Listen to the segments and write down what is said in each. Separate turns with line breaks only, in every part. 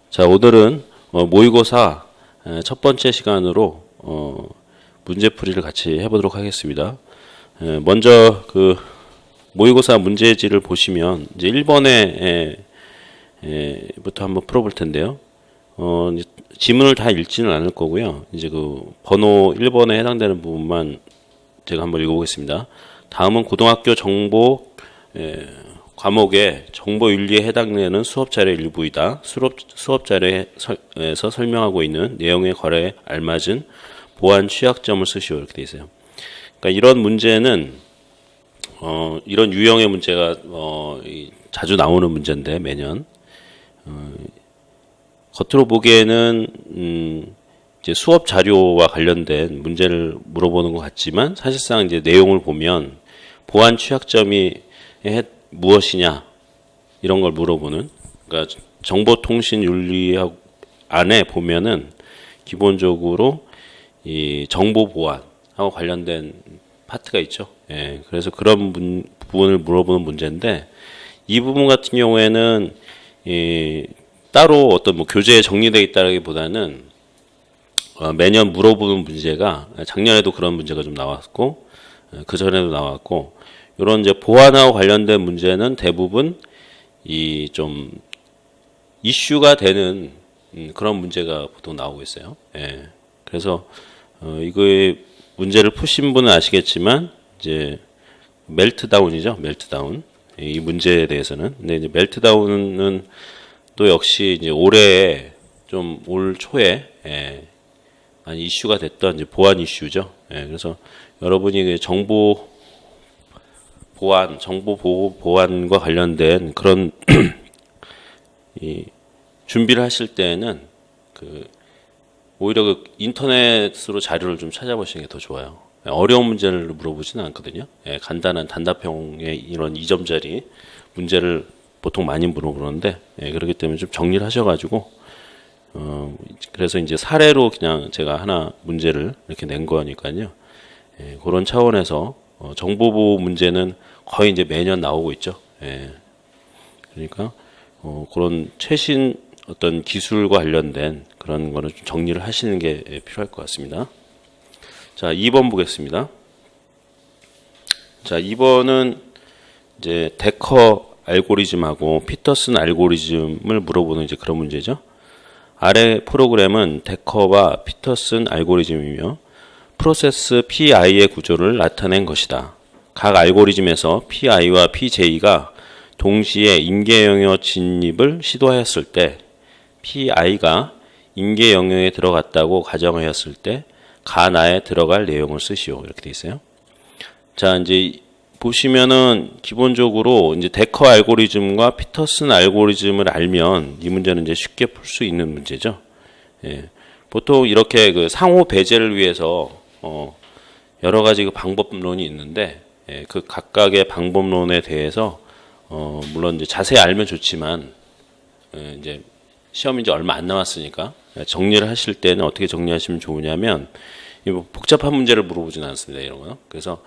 자, 오늘은 모의고사 첫 번째 시간으로 문제풀이를 같이 해보도록 하겠습니다. 먼저 그 모의고사 문제지를 보시면 이제 1번에 부터 한번 풀어볼 텐데요. 이제 지문을 다 읽지는 않을 거고요. 이제 그 번호 1번에 해당되는 부분만 제가 한번 읽어보겠습니다. 다음은 고등학교 정보 과목의 정보윤리에 해당되는 수업 자료 일부이다. 수업 자료에서 설명하고 있는 내용의 거래에 알맞은 보안 취약점을 쓰시오. 이렇게 돼 있어요. 그러니까 이런 문제는 이런 유형의 문제가 자주 나오는 문제인데 매년 겉으로 보기에는 이제 수업 자료와 관련된 문제를 물어보는 것 같지만 사실상 이제 내용을 보면 보안 취약점이 무엇이냐 이런 걸 물어보는, 그러니까 정보통신윤리 안에 보면은 기본적으로 이 정보 보안하고 관련된 파트가 있죠. 예, 그래서 그런 부분을 물어보는 문제인데 이 부분 같은 경우에는 따로 어떤 뭐 교재에 정리되어 있다기보다는 매년 물어보는 문제가 작년에도 그런 문제가 좀 나왔고 그 전에도 나왔고. 이런 이제 보안하고 관련된 문제는 대부분 이 좀 이슈가 되는 그런 문제가 보통 나오고 있어요. 예. 그래서 이거의 문제를 푸신 분은 아시겠지만 이제 멜트다운이죠. 멜트다운. 이 문제에 대해서는. 근데 이제 멜트다운은 또 역시 이제 올해 좀 올 초에 많이 이슈가 됐던 이제 보안 이슈죠. 예. 그래서 여러분이 정보 보안과 관련된 그런 준비를 하실 때에는 오히려 그 인터넷으로 자료를 좀 찾아보시는 게 더 좋아요. 어려운 문제를 물어보지는 않거든요. 간단한 단답형의 이런 2점짜리 문제를 보통 많이 물어보는데 그렇기 때문에 좀 정리를 하셔가지고 그래서 이제 사례로 그냥 제가 하나 문제를 이렇게 낸 거니까요. 그런 차원에서 정보보호 문제는 거의 이제 매년 나오고 있죠. 그러니까 그런 최신 어떤 기술과 관련된 그런 거는 좀 정리를 하시는 게 필요할 것 같습니다. 자, 2번 보겠습니다. 자, 2번은 이제 데커 알고리즘하고 피터슨 알고리즘을 물어보는 이제 그런 문제죠. 아래 프로그램은 데커와 피터슨 알고리즘이며 프로세스 PI의 구조를 나타낸 것이다. 각 알고리즘에서 PI와 PJ가 동시에 임계 영역 진입을 시도하였을 때 PI가 임계 영역에 들어갔다고 가정하였을 때 가나에 들어갈 내용을 쓰시오. 이렇게 돼 있어요. 자, 이제 보시면은 기본적으로 이제 데커 알고리즘과 피터슨 알고리즘을 알면 이 문제는 이제 쉽게 풀 수 있는 문제죠. 보통 이렇게 그 상호 배제를 위해서 여러 가지 그 방법론이 있는데 그 각각의 방법론에 대해서 물론 이제 자세히 알면 좋지만 이제 시험이 이제 얼마 안 남았으니까 정리를 하실 때는 어떻게 정리하시면 좋으냐면 뭐 복잡한 문제를 물어보지는 않습니다. 이런 거요. 그래서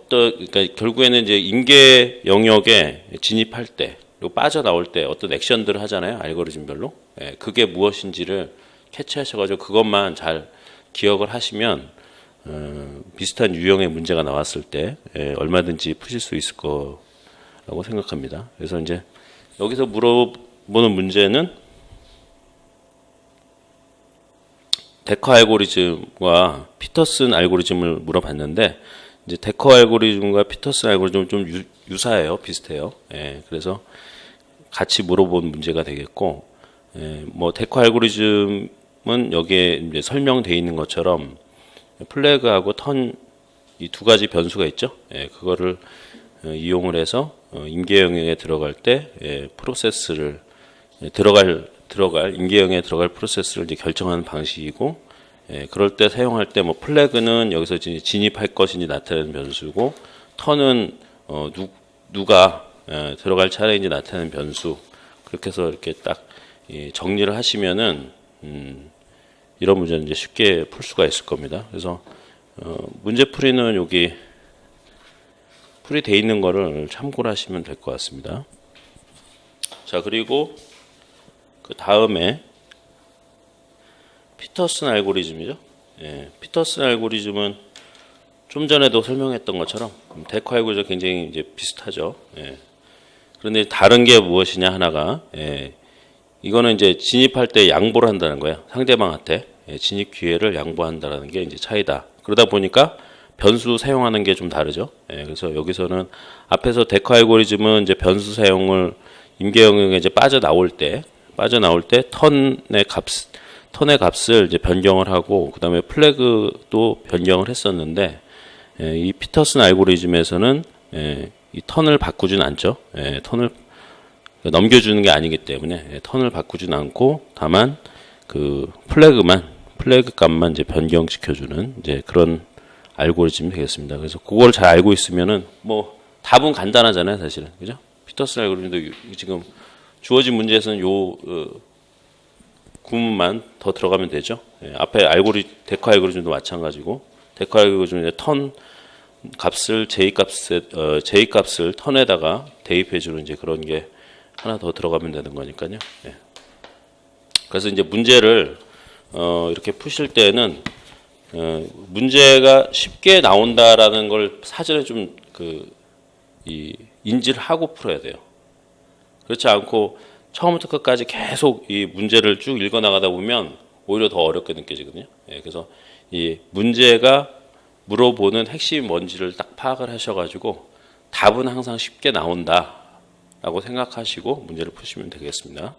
그러니까 결국에는 이제 임계 영역에 진입할 때 그리고 빠져나올 때 어떤 액션들을 하잖아요. 알고리즘별로. 그게 무엇인지를 캐치하셔가지고 그것만 잘 기억을 하시면 비슷한 유형의 문제가 나왔을 때 얼마든지 푸실 수 있을 거라고 생각합니다. 그래서 이제 여기서 물어보는 문제는 데커 알고리즘과 피터슨 알고리즘을 물어봤는데 이제 데커 알고리즘과 피터슨 알고리즘은 좀 유사해요, 비슷해요. 그래서 같이 물어본 문제가 되겠고, 뭐 데커 알고리즘은 여기에 이제 설명되어 있는 것처럼 플래그하고 턴 이 두 가지 변수가 있죠. 그거를 이용을 해서 임계 영역에 들어갈 때 프로세스를 임계 영역에 들어갈 프로세스를 이제 결정하는 방식이고, 그럴 때 사용할 때 뭐 플래그는 여기서 진입할 것인지 나타내는 변수고, 턴은 누가 들어갈 차례인지 나타내는 변수. 그렇게 해서 이렇게 딱 정리를 하시면은 이런 문제는 이제 쉽게 풀 수가 있을 겁니다. 그래서 문제풀이는 여기 풀이되어 있는 거를 참고를 하시면 될 것 같습니다. 자, 그리고 그 다음에 피터슨 알고리즘이죠. 예, 피터슨 알고리즘은 좀 전에도 설명했던 것처럼 데커 알고리즘 굉장히 이제 비슷하죠. 예. 그런데 다른 게 무엇이냐 하나가, 예, 이거는 이제 진입할 때 양보를 한다는 거예요. 상대방한테 진입 기회를 양보한다는 게 이제 차이다. 그러다 보니까 변수 사용하는 게 좀 다르죠. 그래서 여기서는 앞에서 데커 알고리즘은 이제 변수 사용을 임계 영역에 이제 빠져나올 때 턴의 값을 이제 변경을 하고 그다음에 플래그도 변경을 했었는데, 이 피터슨 알고리즘에서는 이 턴을 바꾸진 않죠. 턴을 넘겨주는 게 아니기 때문에 턴을 바꾸진 않고 다만 그 플래그 값만 이제 변경시켜주는 이제 그런 알고리즘이 되겠습니다. 그래서 그걸 잘 알고 있으면은 뭐 답은 간단하잖아요, 사실은. 그죠? 피터슨 알고리즘도 지금 주어진 문제에서는 요 구문만 더 들어가면 되죠. 앞에 데커 알고리즘도 마찬가지고, 데커 알고리즘은 턴 값을 J 값을 턴에다가 대입해주는 이제 그런 게 하나 더 들어가면 되는 거니까요. 그래서 이제 문제를 이렇게 푸실 때는 문제가 쉽게 나온다라는 걸 사전에 좀 인지를 하고 풀어야 돼요. 그렇지 않고 처음부터 끝까지 계속 이 문제를 쭉 읽어 나가다 보면 오히려 더 어렵게 느껴지거든요. 그래서 이 문제가 물어보는 핵심이 뭔지를 딱 파악을 하셔가지고 답은 항상 쉽게 나온다라고 생각하시고 문제를 푸시면 되겠습니다.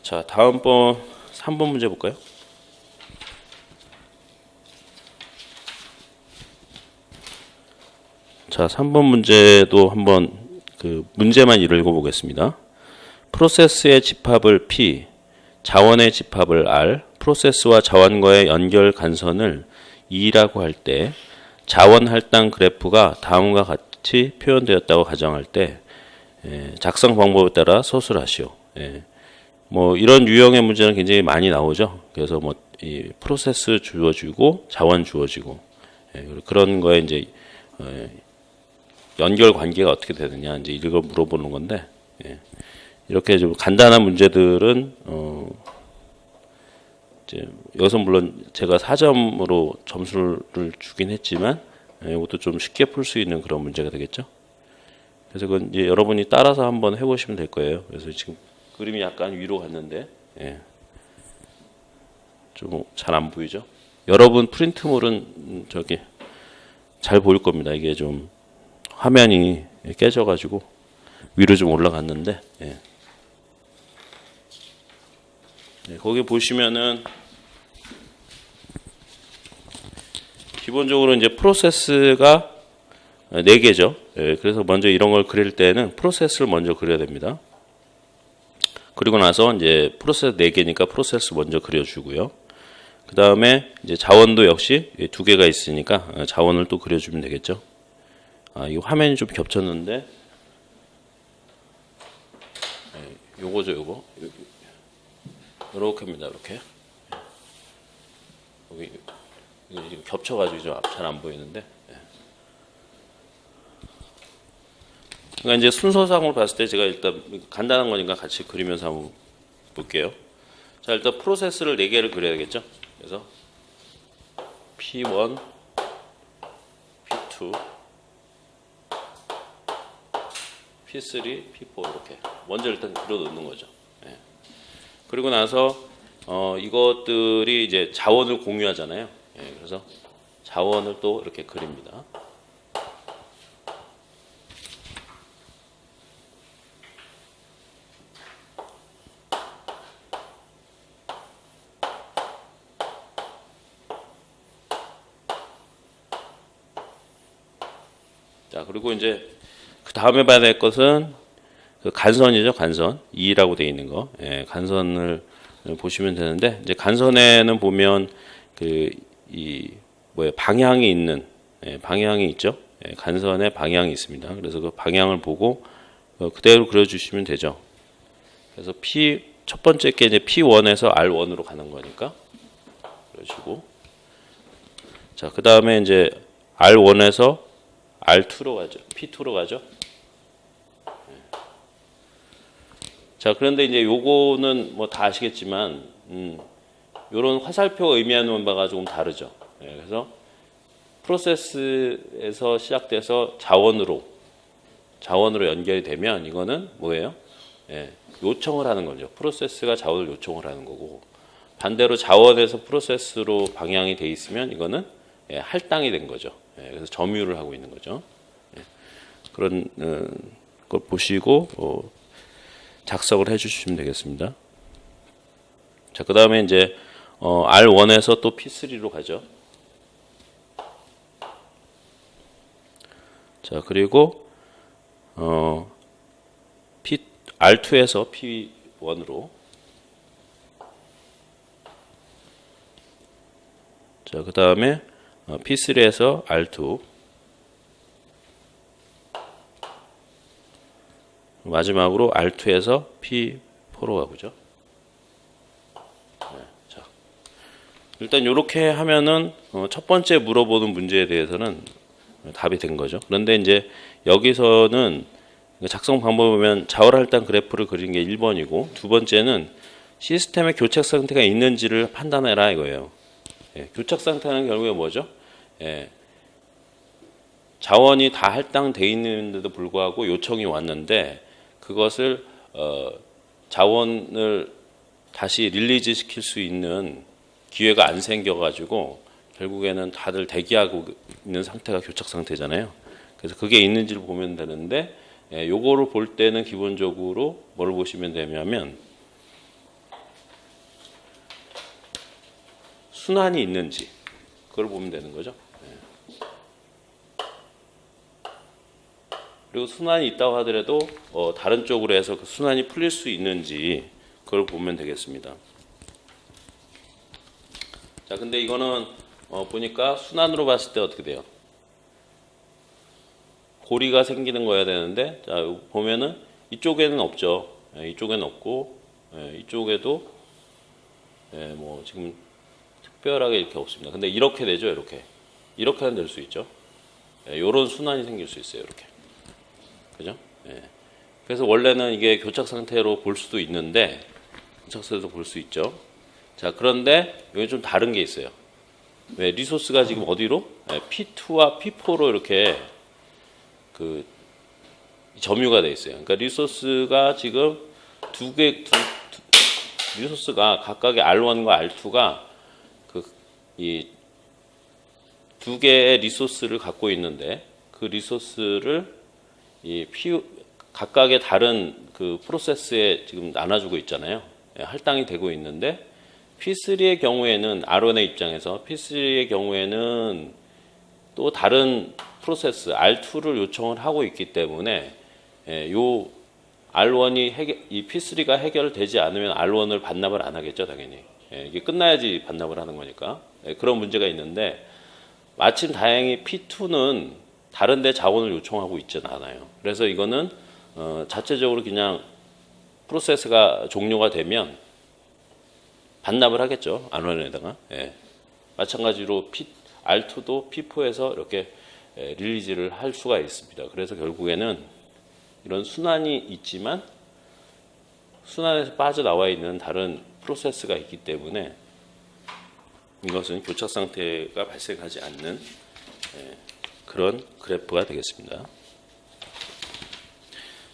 자, 다음번 3번 문제 볼까요? 자, 3번 문제도 한번 그 문제만 읽어보겠습니다. 프로세스의 집합을 P, 자원의 집합을 R, 프로세스와 자원과의 연결 간선을 E라고 할 때 자원 할당 그래프가 다음과 같이 표현되었다고 가정할 때 작성 방법에 따라 서술하시오. 뭐 이런 유형의 문제는 굉장히 많이 나오죠. 그래서 뭐 이 프로세스 주어지고 자원 주어지고 그런 거에 이제 연결 관계가 어떻게 되느냐 이제 이걸 물어보는 건데, 이렇게 좀 간단한 문제들은 이제 여기서 물론 제가 4점으로 점수를 주긴 했지만 이것도 좀 쉽게 풀 수 있는 그런 문제가 되겠죠. 그래서 그건 이제 여러분이 따라서 한번 해보시면 될 거예요. 그래서 지금 그림이 약간 위로 갔는데 좀 잘 안 보이죠. 여러분 프린트물은 저기 잘 보일 겁니다. 이게 좀 화면이 깨져가지고 위로 좀 올라갔는데, 거기 보시면은 기본적으로 이제 프로세스가 4개죠. 그래서 먼저 이런 걸 그릴 때는 프로세스를 먼저 그려야 됩니다. 그리고 나서 이제 프로세스 4개니까 프로세스 먼저 그려주고요. 그 다음에 이제 자원도 역시 2개가 있으니까 자원을 또 그려주면 되겠죠. 이 화면이 좀 겹쳤는데, 요거죠, 요거. 이렇게입니다, 이렇게. 여기 지금 겹쳐가지고 좀 잘 안 보이는데. 그러니까 이제 순서상으로 봤을 때 제가 일단 간단한 거니까 같이 그리면서 한번 볼게요. 자, 일단 프로세스를 4개를 그려야겠죠. 그래서 P1, P2, P3, P4 이렇게 먼저 일단 그려 놓는 거죠. 그리고 나서 이것들이 이제 자원을 공유하잖아요. 그래서 자원을 또 이렇게 그립니다. 자, 그리고 이제 그 다음에 봐야 될 것은 그 간선이죠, 간선. 2라고 되어 있는 거. 간선을 보시면 되는데, 이제 간선에는 보면 방향이 있는, 방향이 있죠. 간선에 방향이 있습니다. 그래서 그 방향을 보고 그대로 그려주시면 되죠. 그래서 첫 번째 게 이제 P1에서 R1으로 가는 거니까. 그러시고. 자, 그 다음에 이제 R1에서 R2로 가죠. P2로 가죠. 자, 그런데 이제 요거는 뭐 다 아시겠지만, 요런 화살표가 의미하는 바가 조금 다르죠. 예, 그래서 프로세스에서 시작돼서 자원으로 연결이 되면 이거는 뭐예요? 예, 요청을 하는 거죠. 프로세스가 자원을 요청을 하는 거고, 반대로 자원에서 프로세스로 방향이 돼 있으면 이거는 예, 할당이 된 거죠. 예, 그래서 점유를 하고 있는 거죠. 예, 그런 걸 보시고 작성을 해주시면 되겠습니다. 자, 그 다음에 이제 R1에서 또 P3로 가죠. 자, 그리고 R2에서 P1으로. 자, 그 다음에 P3에서 R2. 마지막으로 R2에서 P4로 가보죠. 네, 자, 일단 이렇게 하면은 첫 번째 물어보는 문제에 대해서는 답이 된 거죠. 그런데 이제 여기서는 작성 방법을 보면 자원할당 그래프를 그린 게 1번이고, 두 번째는 시스템의 교착 상태가 있는지를 판단해라 이거예요. 예, 교착 상태는 결국에 뭐죠? 예, 자원이 다 할당돼 있는데도 불구하고 요청이 왔는데 그것을 자원을 다시 릴리즈 시킬 수 있는 기회가 안 생겨가지고 결국에는 다들 대기하고 있는 상태가 교착 상태잖아요. 그래서 그게 있는지를 보면 되는데, 요거를 볼 때는 기본적으로 뭘 보시면 되냐면 순환이 있는지 그걸 보면 되는 거죠. 그리고 순환이 있다고 하더라도 다른 쪽으로 해서 그 순환이 풀릴 수 있는지 그걸 보면 되겠습니다. 자, 근데 이거는 보니까 순환으로 봤을 때 어떻게 돼요? 고리가 생기는 거야 되는데, 자, 보면은 이쪽에는 없죠. 이쪽에는 없고, 이쪽에도 뭐 지금 특별하게 이렇게 없습니다. 근데 이렇게 되죠, 이렇게는 될 수 있죠. 이런 순환이 생길 수 있어요, 이렇게. 그죠? 그래서 원래는 이게 교착 상태로 볼 수도 있는데, 교착 상태로 볼 수 있죠. 자, 그런데 여기 좀 다른 게 있어요. 왜 리소스가 지금 어디로? P2와 P4로 이렇게 그 점유가 돼 있어요. 그러니까 리소스가 지금 리소스가 각각의 R1과 R2가 이 두 개의 리소스를 갖고 있는데, 그 리소스를 각각의 다른 그 프로세스에 지금 나눠주고 있잖아요. 할당이 되고 있는데, P3의 경우에는 R1의 입장에서 P3의 경우에는 또 다른 프로세스 R2를 요청을 하고 있기 때문에 요 R1이 이 P3가 해결되지 않으면 R1을 반납을 안 하겠죠, 당연히. 이게 끝나야지 반납을 하는 거니까. 그런 문제가 있는데, 마침 다행히 P2는 다른 데 자원을 요청하고 있지는 않아요. 그래서 이거는 자체적으로 그냥 프로세스가 종료가 되면 반납을 하겠죠, R1에다가. 마찬가지로 R2도 P4에서 이렇게 릴리즈를 할 수가 있습니다. 그래서 결국에는 이런 순환이 있지만 순환에서 빠져나와 있는 다른 프로세스가 있기 때문에 이것은 교착 상태가 발생하지 않는 그런 그래프가 되겠습니다.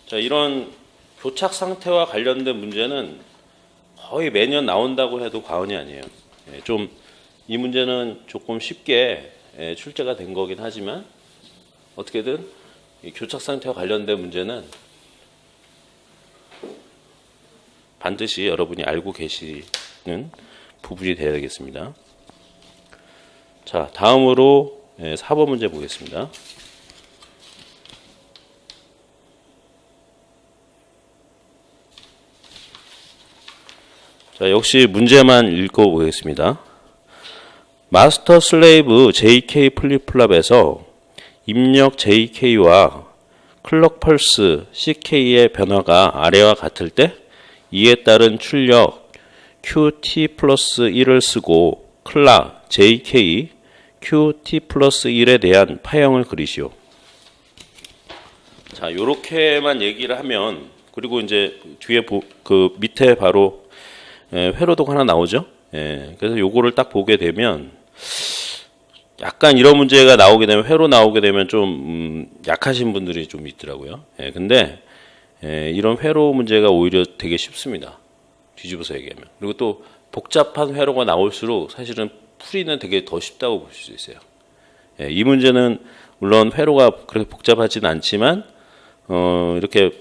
자, 이런 교착 상태와 관련된 문제는 거의 매년 나온다고 해도 과언이 아니에요. 좀 이 문제는 조금 쉽게 출제가 된 거긴 하지만 어떻게든 이 교착 상태와 관련된 문제는 반드시 여러분이 알고 계시는 부분이 되어야 되겠습니다. 자, 다음으로 4번 문제 보겠습니다. 자, 역시 문제만 읽어보겠습니다. 마스터 슬레이브 JK 플립플랍에서 입력 JK와 클럭 펄스 CK의 변화가 아래와 같을 때 이에 따른 출력 QT 플러스 1을 쓰고 클락 JK QT 플러스 1에 대한 파형을 그리시오. 자, 요렇게만 얘기를 하면 그리고 이제 뒤에 그 밑에 바로 회로도가 하나 나오죠. 그래서 요거를 딱 보게 되면 약간 이런 문제가 나오게 되면 회로 나오게 되면 좀 약하신 분들이 좀 있더라고요. 근데 이런 회로 문제가 오히려 되게 쉽습니다. 뒤집어서 얘기하면. 그리고 또 복잡한 회로가 나올수록 사실은 풀이는 되게 더 쉽다고 볼 수 있어요. 이 문제는 물론 회로가 그렇게 복잡하진 않지만 이렇게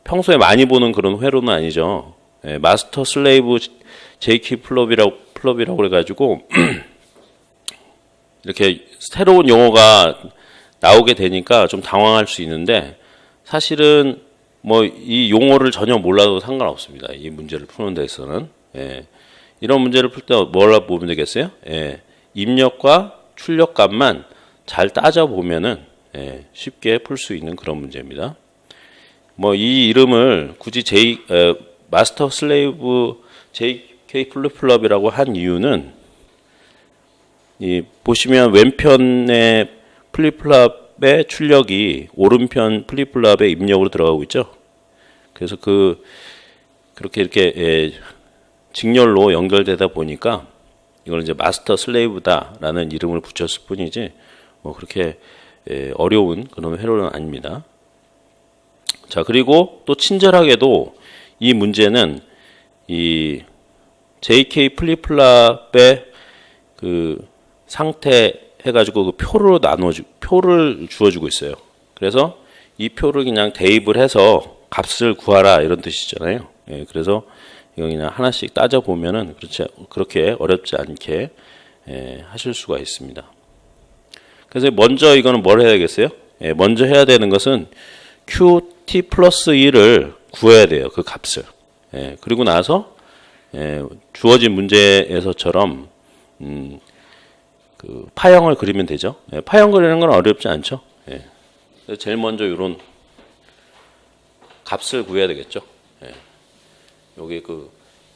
평소에 많이 보는 그런 회로는 아니죠. 마스터 슬레이브 JK 플롭이라고 그래가지고 이렇게 새로운 용어가 나오게 되니까 좀 당황할 수 있는데 사실은 뭐 이 용어를 전혀 몰라도 상관없습니다. 이 문제를 푸는 데 있어서는 이런 문제를 풀 때 뭐라 보면 되겠어요? 입력과 출력값만 잘 따져 보면은 쉽게 풀 수 있는 그런 문제입니다. 뭐 이 이름을 굳이 마스터 슬레이브 JK 플립플롭이라고 한 이유는 보시면 왼편의 플립플롭의 출력이 오른편 플립플롭의 입력으로 들어가고 있죠. 그래서 그렇게 이렇게 직렬로 연결되다 보니까 이걸 이제 마스터 슬레이브다라는 이름을 붙였을 뿐이지 뭐 그렇게 어려운 그런 회로는 아닙니다. 자, 그리고 또 친절하게도 이 문제는 이 JK 플립플롭의 그 상태 해가지고 그 표를 주어주고 있어요. 그래서 이 표를 그냥 대입을 해서 값을 구하라 이런 뜻이잖아요. 그래서 이거 그냥 하나씩 따져 보면은 그렇게 어렵지 않게 하실 수가 있습니다. 그래서 먼저 이거는 뭘 해야 되겠어요? 먼저 해야 되는 것은 QT 플러스 1을 구해야 돼요. 그 값을. 그리고 나서 주어진 문제에서처럼 그 파형을 그리면 되죠. 파형 그리는 건 어렵지 않죠. 그래서 제일 먼저 이런 값을 구해야 되겠죠. 여기 그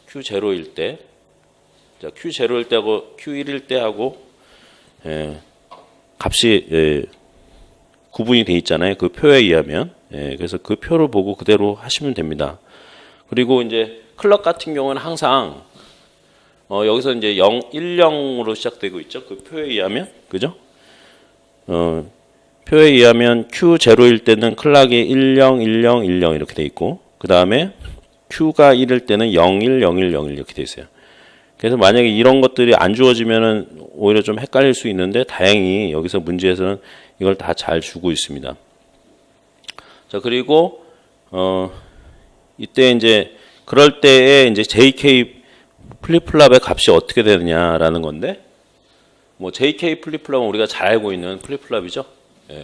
Q0일 때, 자 Q0일 때하고 Q1일 때하고 값이 구분이 돼 있잖아요. 그 표에 의하면. 그래서 그 표를 보고 그대로 하시면 됩니다. 그리고 이제 클럭 같은 경우는 항상 여기서 이제 10으로 시작되고 있죠. 그 표에 의하면. 그죠? 표에 의하면 Q0일 때는 클락이 10, 10, 10 이렇게 돼 있고, 그 다음에 Q가 1일 때는 01, 01, 01 이렇게 돼 있어요. 그래서 만약에 이런 것들이 안 주어지면은 오히려 좀 헷갈릴 수 있는데 다행히 여기서 문제에서는 이걸 다 잘 주고 있습니다. 자, 그리고 이때 이제 그럴 때에 이제 JK 플립플롭의 값이 어떻게 되느냐라는 건데, 뭐 JK 플립플롭은 우리가 잘 알고 있는 플립플롭이죠.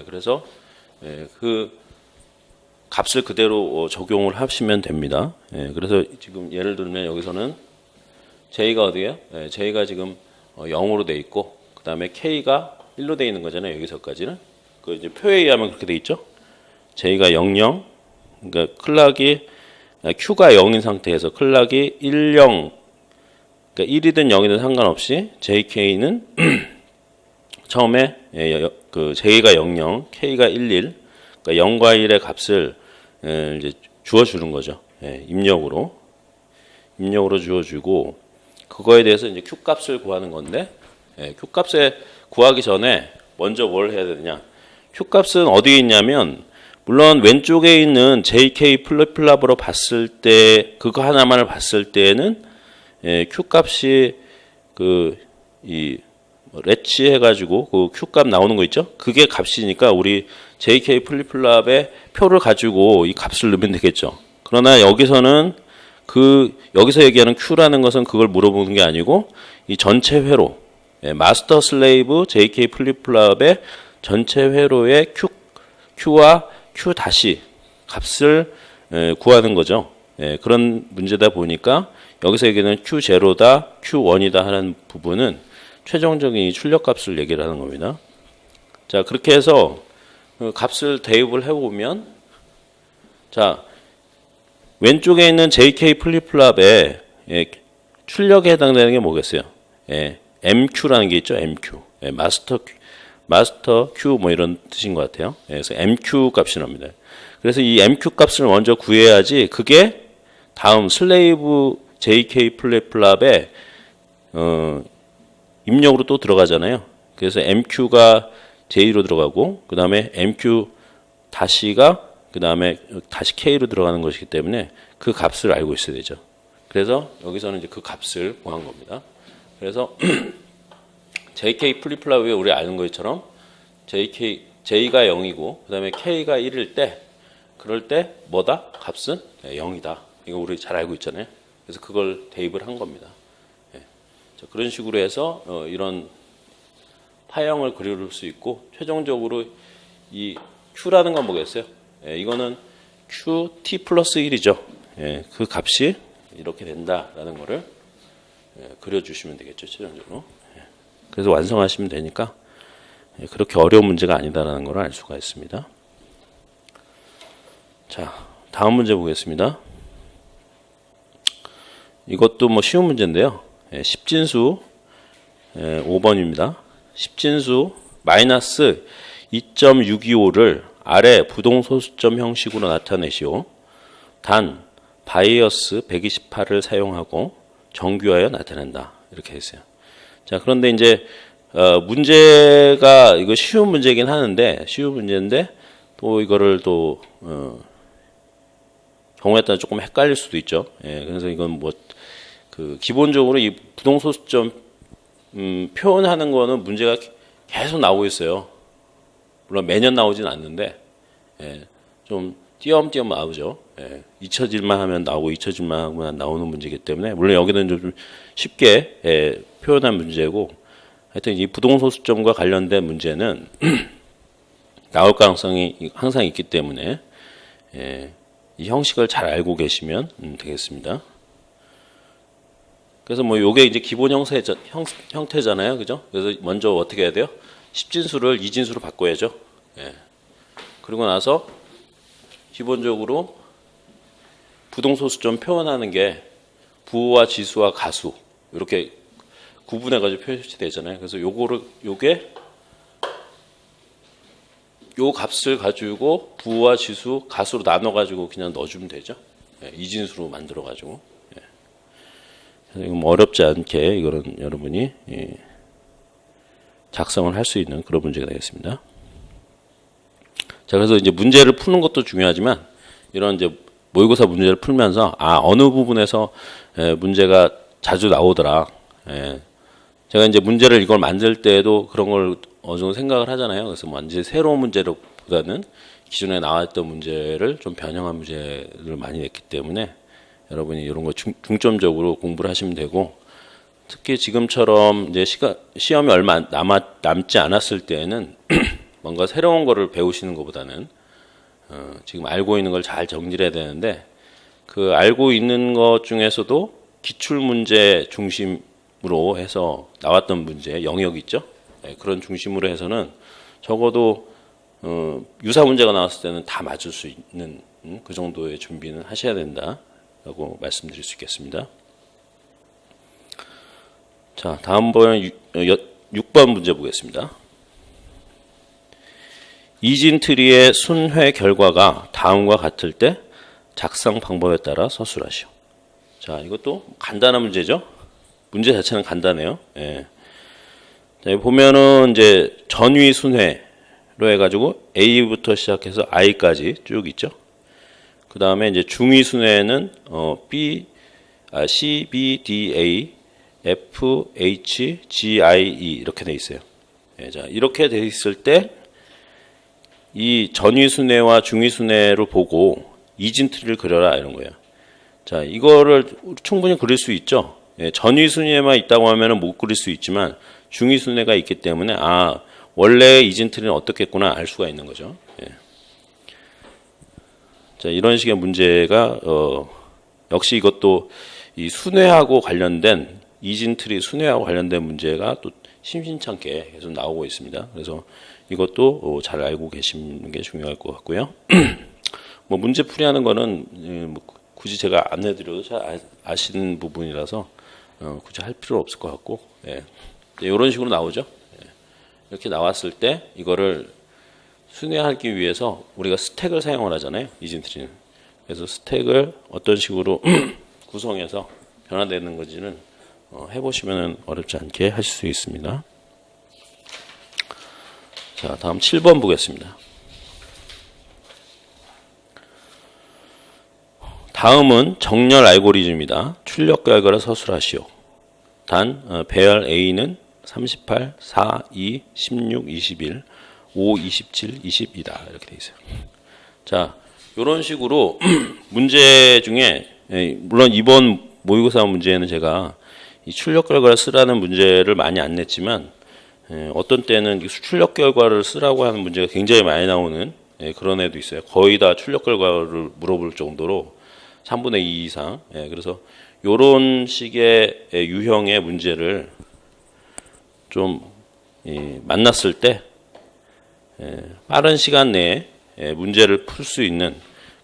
그래서 그 값을 그대로 적용을 하시면 됩니다. 그래서 지금 예를 들면 여기서는 J가 어디예요? J가 지금 0으로 돼 있고, 그 다음에 K가 1로 돼 있는 거잖아요. 여기서까지는. 그 이제 표에 의하면 그렇게 돼 있죠. J가 00, 그러니까 클락이 Q가 0인 상태에서 클락이 10, 그러니까 1이든 0이든 상관없이 JK는 처음에 그 J가 00, K가 11, 그러니까 0과 1의 값을 이제 주어주는 거죠. 입력으로 주어주고, 그거에 대해서 이제 Q 값을 구하는 건데, Q 값에 구하기 전에 먼저 뭘 해야 되느냐? Q 값은 어디에 있냐면, 물론 왼쪽에 있는 JK 플립플롭으로 봤을 때, 그거 하나만을 봤을 때는 Q 값이 렛치 해가지고 그 Q 값 나오는 거 있죠? 그게 값이니까 우리 JK 플립플롭의 표를 가지고 이 값을 넣으면 되겠죠. 그러나 여기서는 여기서 얘기하는 Q라는 것은 그걸 물어보는 게 아니고 이 전체 회로, 마스터 슬레이브 JK 플립플롭의 전체 회로의 Q와 Q 다시 값을 구하는 거죠. 그런 문제다 보니까 여기서 얘기하는 Q0다, Q1이다 하는 부분은 최종적인 출력값을 얘기를 하는 겁니다. 자, 그렇게 해서 값을 대입을 해보면, 자, 왼쪽에 있는 JK 플립플롭의 출력에 해당되는 게 뭐겠어요? MQ라는 게 있죠. MQ. 마스터 Q 뭐 이런 뜻인 것 같아요. 그래서 MQ 값이 나옵니다. 그래서 이 MQ 값을 먼저 구해야지 그게 다음 슬레이브 JK 플립플랍에 입력으로 또 들어가잖아요. 그래서 MQ가 J로 들어가고 그 다음에 MQ 다시가 그 다음에 다시 K로 들어가는 것이기 때문에 그 값을 알고 있어야 되죠. 그래서 여기서는 이제 그 값을 구한 겁니다. 그래서 JK 플립플랍 위에 우리 아는 것처럼 J가 0이고 그 다음에 K가 1일 때 그럴 때 뭐다? 값은 0이다. 이거 우리 잘 알고 있잖아요. 그래서 그걸 대입을 한 겁니다. 예. 자, 그런 식으로 해서 이런 파형을 그릴 수 있고 최종적으로 이 Q라는 건 뭐겠어요? 예, 이거는 QT 플러스 1이죠. 예, 그 값이 이렇게 된다라는 거를 그려주시면 되겠죠. 최종적으로. 예. 그래서 완성하시면 되니까 그렇게 어려운 문제가 아니다라는 걸 알 수가 있습니다. 자, 다음 문제 보겠습니다. 이것도 뭐 쉬운 문제인데요. 10진수 5번입니다. 10진수 마이너스 2.625를 아래 부동소수점 형식으로 나타내시오. 단 바이어스 128을 사용하고 정규하여 나타낸다. 이렇게 했어요. 자, 그런데 이제 문제가 이거 쉬운 문제긴 하는데 쉬운 문제인데 또 이거를 또 경우에 따라 조금 헷갈릴 수도 있죠. 예, 그래서 이건 뭐 그 기본적으로 이 부동소수점 표현하는 거는 문제가 계속 나오고 있어요. 물론 매년 나오진 않는데 좀 띄엄띄엄 나오죠. 잊혀질만 하면 나오고 잊혀질만 하면 나오는 문제이기 때문에 물론 여기는 좀 쉽게 표현한 문제고 하여튼 이 부동소수점과 관련된 문제는 나올 가능성이 항상 있기 때문에 이 형식을 잘 알고 계시면 되겠습니다. 그래서 뭐 요게 이제 기본 형태잖아요. 그죠? 그래서 먼저 어떻게 해야 돼요? 10진수를 2진수로 바꿔야죠. 그리고 나서 기본적으로 부동소수점 표현하는 게 부호와 지수와 가수 이렇게 구분해 가지고 표시되잖아요. 그래서 요게 요 값을 가지고 부호와 지수, 가수로 나눠 가지고 그냥 넣어주면 되죠. 2진수로 만들어 가지고. 이건 어렵지 않게 이거는 여러분이 작성을 할 수 있는 그런 문제가 되겠습니다. 자, 그래서 이제 문제를 푸는 것도 중요하지만 이런 이제 모의고사 문제를 풀면서 어느 부분에서 문제가 자주 나오더라. 제가 이제 문제를 이걸 만들 때도 그런 걸 어느 정도 생각을 하잖아요. 그래서 완전히 새로운 문제보다는 기존에 나왔던 문제를 좀 변형한 문제를 많이 냈기 때문에 여러분이 이런 거 중점적으로 공부를 하시면 되고 특히 지금처럼 이제 시험이 얼마 남지 않았을 때에는 뭔가 새로운 거를 배우시는 것보다는 지금 알고 있는 걸 잘 정리를 해야 되는데 그 알고 있는 것 중에서도 기출 문제 중심으로 해서 나왔던 문제 영역 있죠. 그런 중심으로 해서는 적어도 유사 문제가 나왔을 때는 다 맞을 수 있는 그 정도의 준비는 하셔야 된다라고 말씀드릴 수 있겠습니다. 자, 다음번에 6번 문제 보겠습니다. 이진 트리의 순회 결과가 다음과 같을 때 작성 방법에 따라 서술하시오. 자, 이것도 간단한 문제죠. 문제 자체는 간단해요. 자, 여기 보면은 이제 전위 순회로 해가지고 A부터 시작해서 I까지 쭉 있죠. 그 다음에 이제 중위 순회는 C, B, D, A, F, H, G, I, E 이렇게 돼 있어요. 자, 이렇게 돼 있을 때 이 전위 순회와 중위 순회를 보고 이진 트리를 그려라 이런 거예요. 자, 이거를 충분히 그릴 수 있죠. 전위 순회만 있다고 하면은 못 그릴 수 있지만 중위 순회가 있기 때문에 원래 이진 트리는 어떻겠구나 알 수가 있는 거죠. 자, 이런 식의 문제가 역시 이것도 이 순회하고 관련된 이진 트리 순회하고 관련된 문제가 또 심심찮게 계속 나오고 있습니다. 그래서 이것도 잘 알고 계시는 게 중요할 것 같고요. 뭐 문제 풀이하는 거는 굳이 제가 안 해드려도 잘 아시는 부분이라서 굳이 할 필요 없을 것 같고, 이런 식으로 나오죠. 이렇게 나왔을 때 이거를 순회하기 위해서 우리가 스택을 사용을 하잖아요. 이진트리는. 그래서 스택을 어떤 식으로 구성해서 변화되는 건지는 해보시면 어렵지 않게 하실 수 있습니다. 자, 다음 7번 보겠습니다. 다음은 정렬 알고리즘이다. 출력 결과를 서술하시오. 단 배열 A는 38, 4, 2, 16, 21, 5, 27, 20이다. 이렇게 돼 있어요. 자, 이런 식으로 문제 중에 물론 이번 모의고사 문제에는 제가 이 출력 결과를 쓰라는 문제를 많이 안 냈지만 어떤 때는 출력 결과를 쓰라고 하는 문제가 굉장히 많이 나오는 그런 애도 있어요. 거의 다 출력 결과를 물어볼 정도로 3분의 2 이상. 그래서 이런 식의 유형의 문제를 좀 만났을 때 빠른 시간 내에 문제를 풀 수 있는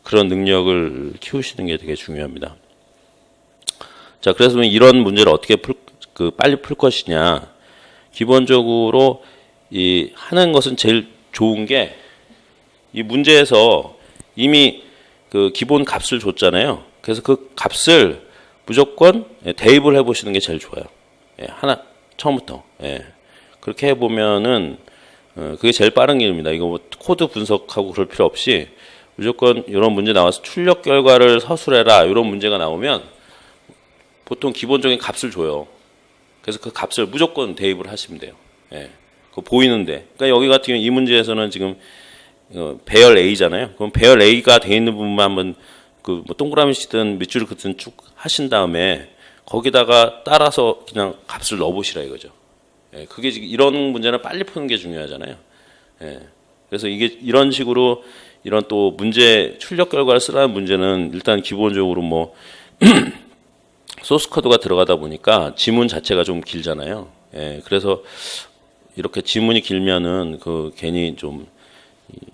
그런 능력을 키우시는 게 되게 중요합니다. 자, 그래서 이런 문제를 어떻게 빨리 풀 것이냐. 기본적으로 하는 것은 제일 좋은 게 이 문제에서 이미 그 기본 값을 줬잖아요. 그래서 그 값을 무조건 대입을 해보시는 게 제일 좋아요. 하나 처음부터. 그렇게 해보면은 그게 제일 빠른 길입니다. 이거 뭐 코드 분석하고 그럴 필요 없이 무조건 이런 문제 나와서 출력 결과를 서술해라 이런 문제가 나오면 보통 기본적인 값을 줘요. 그래서 그 값을 무조건 대입을 하시면 돼요. 그거 보이는데. 그러니까 여기 같은 경우 이 문제에서는 지금 배열 A잖아요. 그럼 배열 A가 돼 있는 부분만 한번 그 뭐 동그라미 치든 밑줄을 긋든 쭉 하신 다음에 거기다가 따라서 그냥 값을 넣어보시라 이거죠. 그게 지금 이런 문제는 빨리 푸는 게 중요하잖아요. 그래서 이게 이런 식으로 이런 또 문제 출력 결과를 쓰라는 문제는 일단 기본적으로 뭐 소스 코드가 들어가다 보니까 지문 자체가 좀 길잖아요. 그래서 이렇게 지문이 길면은 그 괜히 좀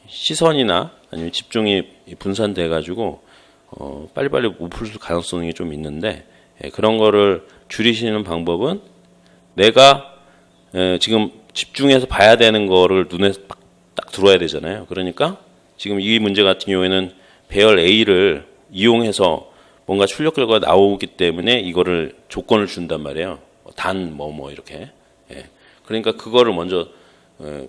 시선이나 아니면 집중이 분산돼 가지고 빨리빨리 못 풀 가능성이 좀 있는데 그런 거를 줄이시는 방법은 내가 지금 집중해서 봐야 되는 거를 눈에 딱 들어와야 되잖아요. 그러니까 지금 이 문제 같은 경우에는 배열 A를 이용해서 뭔가 출력 결과가 나오기 때문에 이거를 조건을 준단 말이에요. 단 뭐 이렇게. 그러니까 그거를 먼저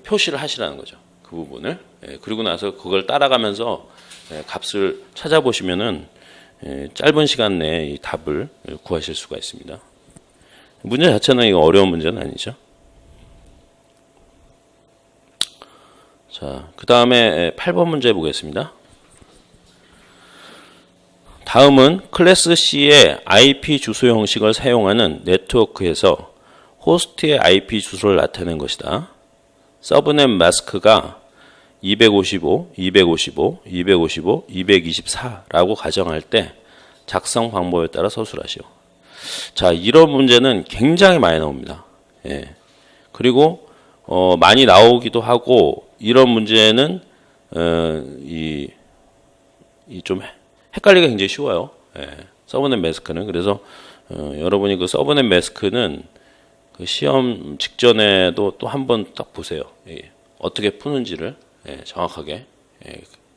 표시를 하시라는 거죠. 그 부분을. 그리고 나서 그걸 따라가면서 값을 찾아보시면은 짧은 시간 내에 이 답을 구하실 수가 있습니다. 문제 자체는 이거 어려운 문제는 아니죠. 자, 그 다음에 8번 문제 보겠습니다. 다음은 클래스 C의 IP 주소 형식을 사용하는 네트워크에서 호스트의 IP 주소를 나타낸 것이다. 서브넷 마스크가 255, 255, 255, 224라고 가정할 때 작성 방법에 따라 서술하시오. 자, 이런 문제는 굉장히 많이 나옵니다. 그리고 많이 나오기도 하고 이런 문제는 좀 헷갈리기가 굉장히 쉬워요. 서브넷 마스크는. 그래서 여러분이 그 서브넷 마스크는 그 시험 직전에도 또 한 번 딱 보세요. 어떻게 푸는지를 정확하게.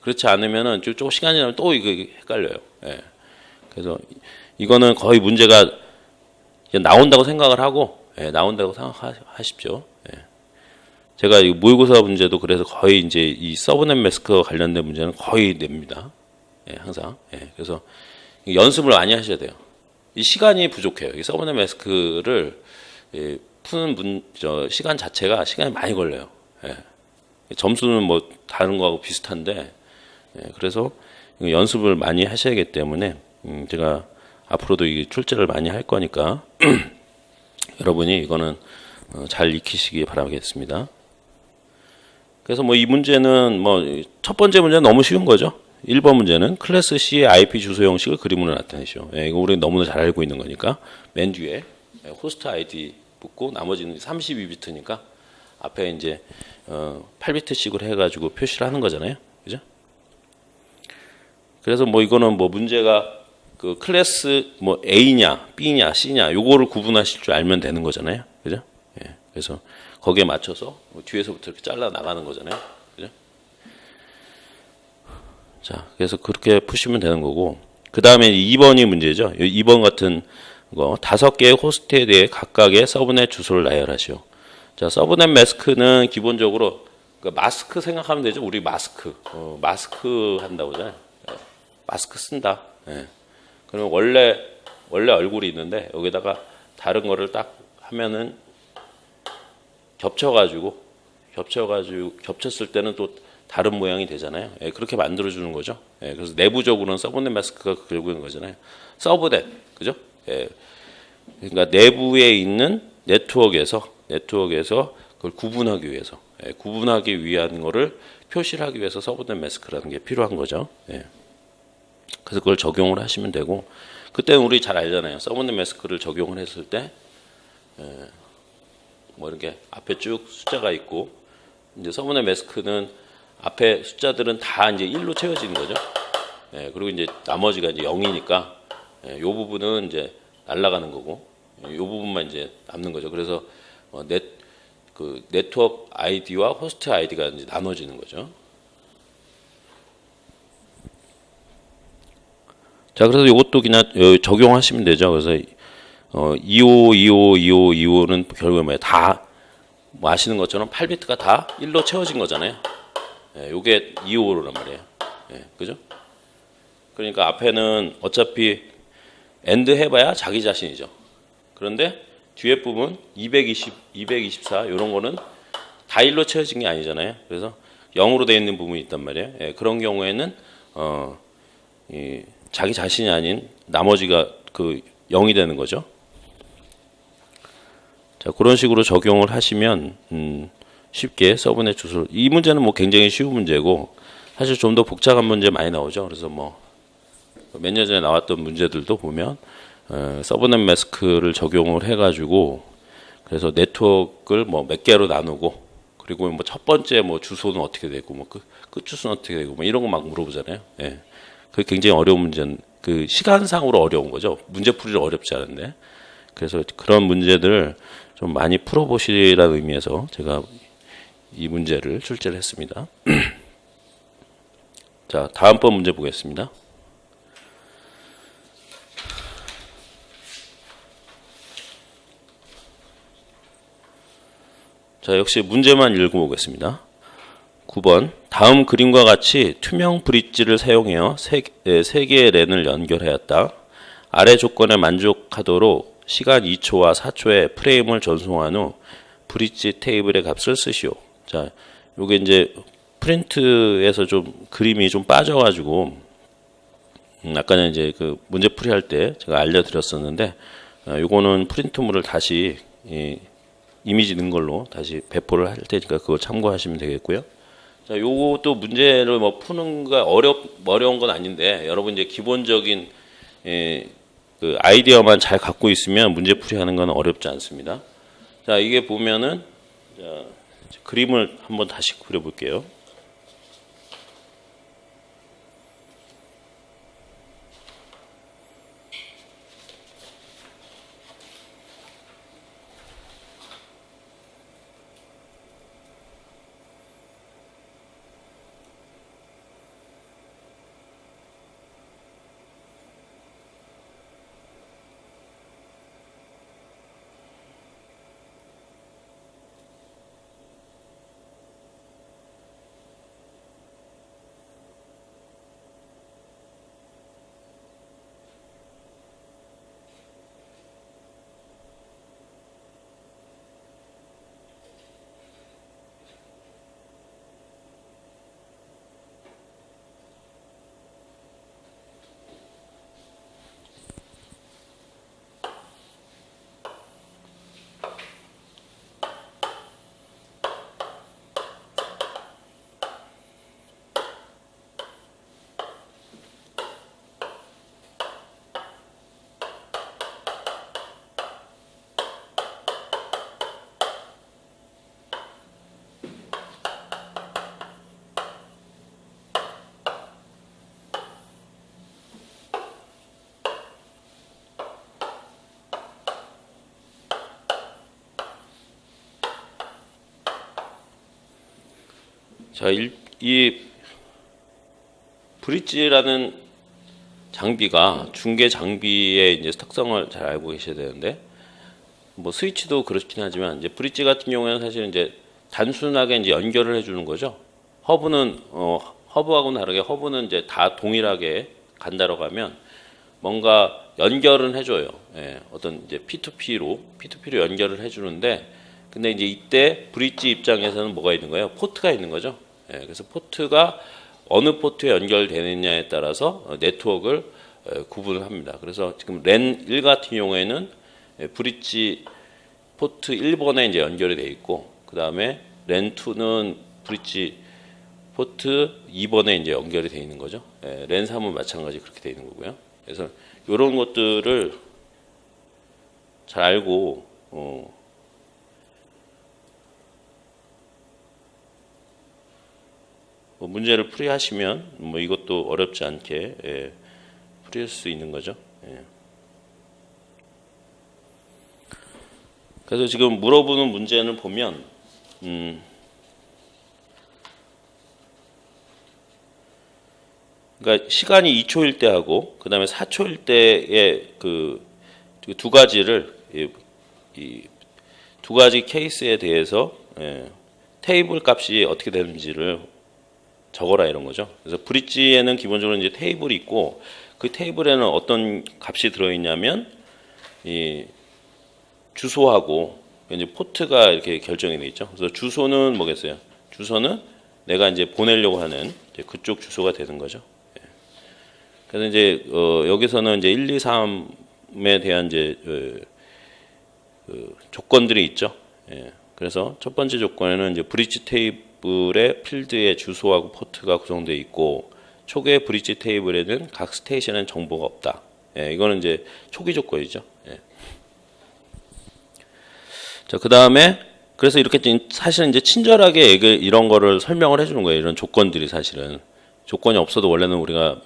그렇지 않으면은 조금 시간이 지나면 또 이거 헷갈려요. 그래서 이거는 거의 문제가 나온다고 생각을 하고 나온다고 생각하십시오. 제가 이 모의고사 문제도 그래서 거의 이제 이 서브넷 마스크와 관련된 문제는 거의 냅니다. 항상. 그래서 연습을 많이 하셔야 돼요. 이 시간이 부족해요. 이 서브넷 마스크를 푸는 시간 자체가 시간이 많이 걸려요. 점수는 뭐 다른 거하고 비슷한데 그래서 연습을 많이 하셔야 하기 때문에 제가 앞으로도 이 출제를 많이 할 거니까 여러분이 이거는 잘 익히시기 바라겠습니다. 그래서 뭐 이 문제는 뭐 첫 번째 문제는 너무 쉬운 거죠. 1번 문제는 클래스 C의 IP 주소 형식을 그림으로 나타내시오. 이거 우리 너무나 잘 알고 있는 거니까 맨 뒤에 호스트 아이디 붙고 나머지는 32비트니까 앞에 이제 8비트씩으로 해가지고 표시를 하는 거잖아요. 그죠? 그래서 뭐 이거는 뭐 문제가 그 클래스 뭐 A냐, B냐, C냐 요거를 구분하실 줄 알면 되는 거잖아요. 그죠? 그래서 거기에 맞춰서 뭐 뒤에서부터 이렇게 잘라 나가는 거잖아요. 그죠? 자, 그래서 그렇게 푸시면 되는 거고, 그 다음에 2번이 문제죠. 2번 같은 거, 5개의 호스트에 대해 각각의 서브넷 주소를 나열하시오. 자, 서브넷 마스크는 기본적으로 그 마스크 생각하면 되죠. 우리 마스크, 마스크 한다고 하잖아요. 마스크 쓴다. 예. 그러면 원래 얼굴이 있는데 여기다가 다른 거를 딱 하면은 겹쳤을 때는 또 다른 모양이 되잖아요. 예, 그렇게 만들어주는 거죠. 예, 그래서 내부적으로는 서브넷 마스크가 결국은 거잖아요. 서브넷, 그죠? 예, 그러니까 내부에 있는 네트워크에서 그걸 구분하기 위해서, 구분하기 위한 거를 표시를 하기 위해서 서브넷 마스크라는 게 필요한 거죠. 예. 그래서 그걸 적용을 하시면 되고, 그때는 우리 잘 알잖아요. 서브넷 마스크를 적용을 했을 때, 뭐 이렇게 앞에 쭉 숫자가 있고, 이제 서브넷 마스크는 앞에 숫자들은 다 이제 1로 채워지는 거죠. 예, 그리고 이제 나머지가 이제 0이니까, 이 부분은 이제 날아가는 거고, 이 부분만 이제 남는 거죠. 그래서 그 네트워크 아이디와 호스트 아이디가 이제 나눠지는 거죠. 자, 그래서 이것도 그냥 적용하시면 되죠. 그래서 25는 결국에 뭐예요? 다, 뭐 아시는 것처럼 8비트가 다 1로 채워진 거잖아요. 예, 요게 25란 말이에요. 예, 그죠? 그러니까 앞에는 어차피 엔드 해봐야 자기 자신이죠. 그런데 뒤에 부분 220, 224 이런 거는 다 1로 채워진 게 아니잖아요. 그래서 0으로 되어 있는 부분이 있단 말이에요. 예, 그런 경우에는 자기 자신이 아닌 나머지가 그 0이 되는 거죠. 자, 그런 식으로 적용을 하시면 쉽게 서브넷 주소를, 이 문제는 뭐 굉장히 쉬운 문제고 사실 좀 더 복잡한 문제 많이 나오죠. 그래서 뭐 몇 년 전에 나왔던 문제들도 보면 서브넷 마스크를 적용을 해가지고 그래서 네트워크를 뭐 몇 개로 나누고 그리고 뭐 첫 번째 뭐 주소는 어떻게 되고 뭐 끝 주소는 어떻게 되고 뭐 이런 거 막 물어보잖아요. 예. 그게 굉장히 어려운 문제는 그 시간상으로 어려운 거죠. 문제 풀이를 어렵지 않은데. 그래서 그런 문제들 좀 많이 풀어보시라는 의미에서 제가 이 문제를 출제를 했습니다. 자, 다음번 문제 보겠습니다. 자, 역시 문제만 읽어보겠습니다. 9번. 다음 그림과 같이 투명 브릿지를 사용하여 세 개의 랜을 연결하였다. 아래 조건에 만족하도록 시간 2초와 4초의 프레임을 전송한 후 브릿지 테이블의 값을 쓰시오. 자, 요게 이제 프린트에서 좀 그림이 좀 빠져가지고 아까는 이제 그 문제풀이 할 때 제가 알려드렸었는데 요거는 프린트물을 다시 이미지 넣은 걸로 다시 배포를 할 테니까 그거 참고하시면 되겠고요. 자, 요것도 문제를 뭐 푸는 거 어려운 건 아닌데 여러분 이제 기본적인 그 아이디어만 잘 갖고 있으면 문제풀이 하는 건 어렵지 않습니다. 자, 이게 보면은 자, 그림을 한번 다시 그려볼게요. 자, 이 브릿지라는 장비가 중계 장비의 이제 특성을 잘 알고 계셔야 되는데, 뭐 스위치도 그렇긴 하지만 이제 브릿지 같은 경우에는 사실 이제 단순하게 이제 연결을 해주는 거죠. 허브는 허브하고는 다르게 허브는 이제 다 동일하게 간다라고 하면 뭔가 연결은 해줘요. 예, 어떤 이제 P2P로 연결을 해주는데, 근데 이제 이때 브릿지 입장에서는 뭐가 있는 거예요? 포트가 있는 거죠. 예, 그래서 포트가 어느 포트에 연결되느냐에 따라서 네트워크를 구분을 합니다. 그래서 지금 랜 1 같은 경우에는 브릿지 포트 1번에 이제 연결이 되어 있고, 그 다음에 랜 2는 브릿지 포트 2번에 이제 연결이 되어 있는 거죠. 예, 랜 3은 마찬가지 그렇게 되어 있는 거고요. 그래서 이런 것들을 잘 알고 뭐 문제를 풀이하시면 뭐 이것도 어렵지 않게 풀이할 수 있는 거죠. 예. 그래서 지금 물어보는 문제는 보면 그러니까 시간이 2초일 때하고 그 다음에 4초일 때의 그 두 가지를 이 두 가지 케이스에 대해서 테이블 값이 어떻게 되는지를 적어라 이런 거죠. 그래서 브릿지에는 기본적으로 이제 테이블이 있고, 그 테이블에는 어떤 값이 들어있냐면 이 주소하고 이제 포트가 이렇게 결정이 돼 있죠. 그래서 주소는 뭐겠어요? 주소는 내가 이제 보내려고 하는 이제 그쪽 주소가 되는 거죠. 그래서 이제 여기서는 이제 1, 2, 3에 대한 이제 조건들이 있죠. 예. 그래서 첫 번째 조건에는 이제 브릿지 테이블의 필드의 주소하고 포트가 구성되어 있고, 초기의 브릿지 테이블에는 각 스테이션에는 정보가 없다. 예. 이거는 이제 초기 조건이죠. 예. 자, 그 다음에 그래서 이렇게 사실은 이제 친절하게 이런 거를 설명을 해주는 거예요. 이런 조건들이 사실은 조건이 없어도 원래는 우리가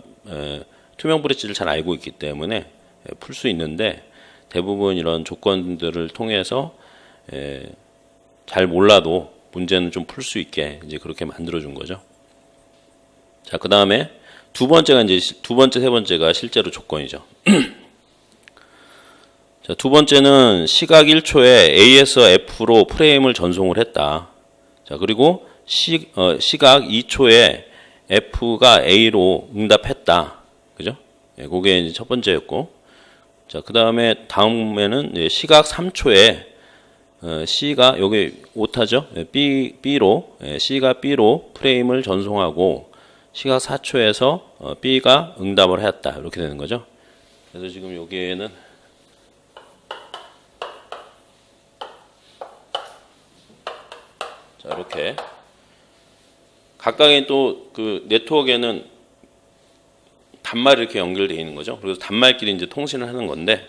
투명 브릿지를 잘 알고 있기 때문에 풀 수 있는데, 대부분 이런 조건들을 통해서 잘 몰라도 문제는 좀 풀 수 있게 이제 그렇게 만들어 준 거죠. 자, 그 다음에 두 번째, 세 번째가 실제로 조건이죠. 자, 두 번째는 시각 1초에 A에서 F로 프레임을 전송을 했다. 자, 그리고 시각 2초에 F가 A로 응답했다. 그죠? 예, 그게 이제 첫 번째였고. 자, 그 다음에 다음에는 시각 3초에 C가 여기 오타죠. B로 C가 B로 프레임을 전송하고, 시각 4초에서 B가 응답을 했다. 이렇게 되는 거죠. 그래서 지금 여기에는 자, 이렇게 각각의 또 그 네트워크에는 단말이 이렇게 연결되어 있는 거죠. 그래서 단말끼리 이제 통신을 하는 건데,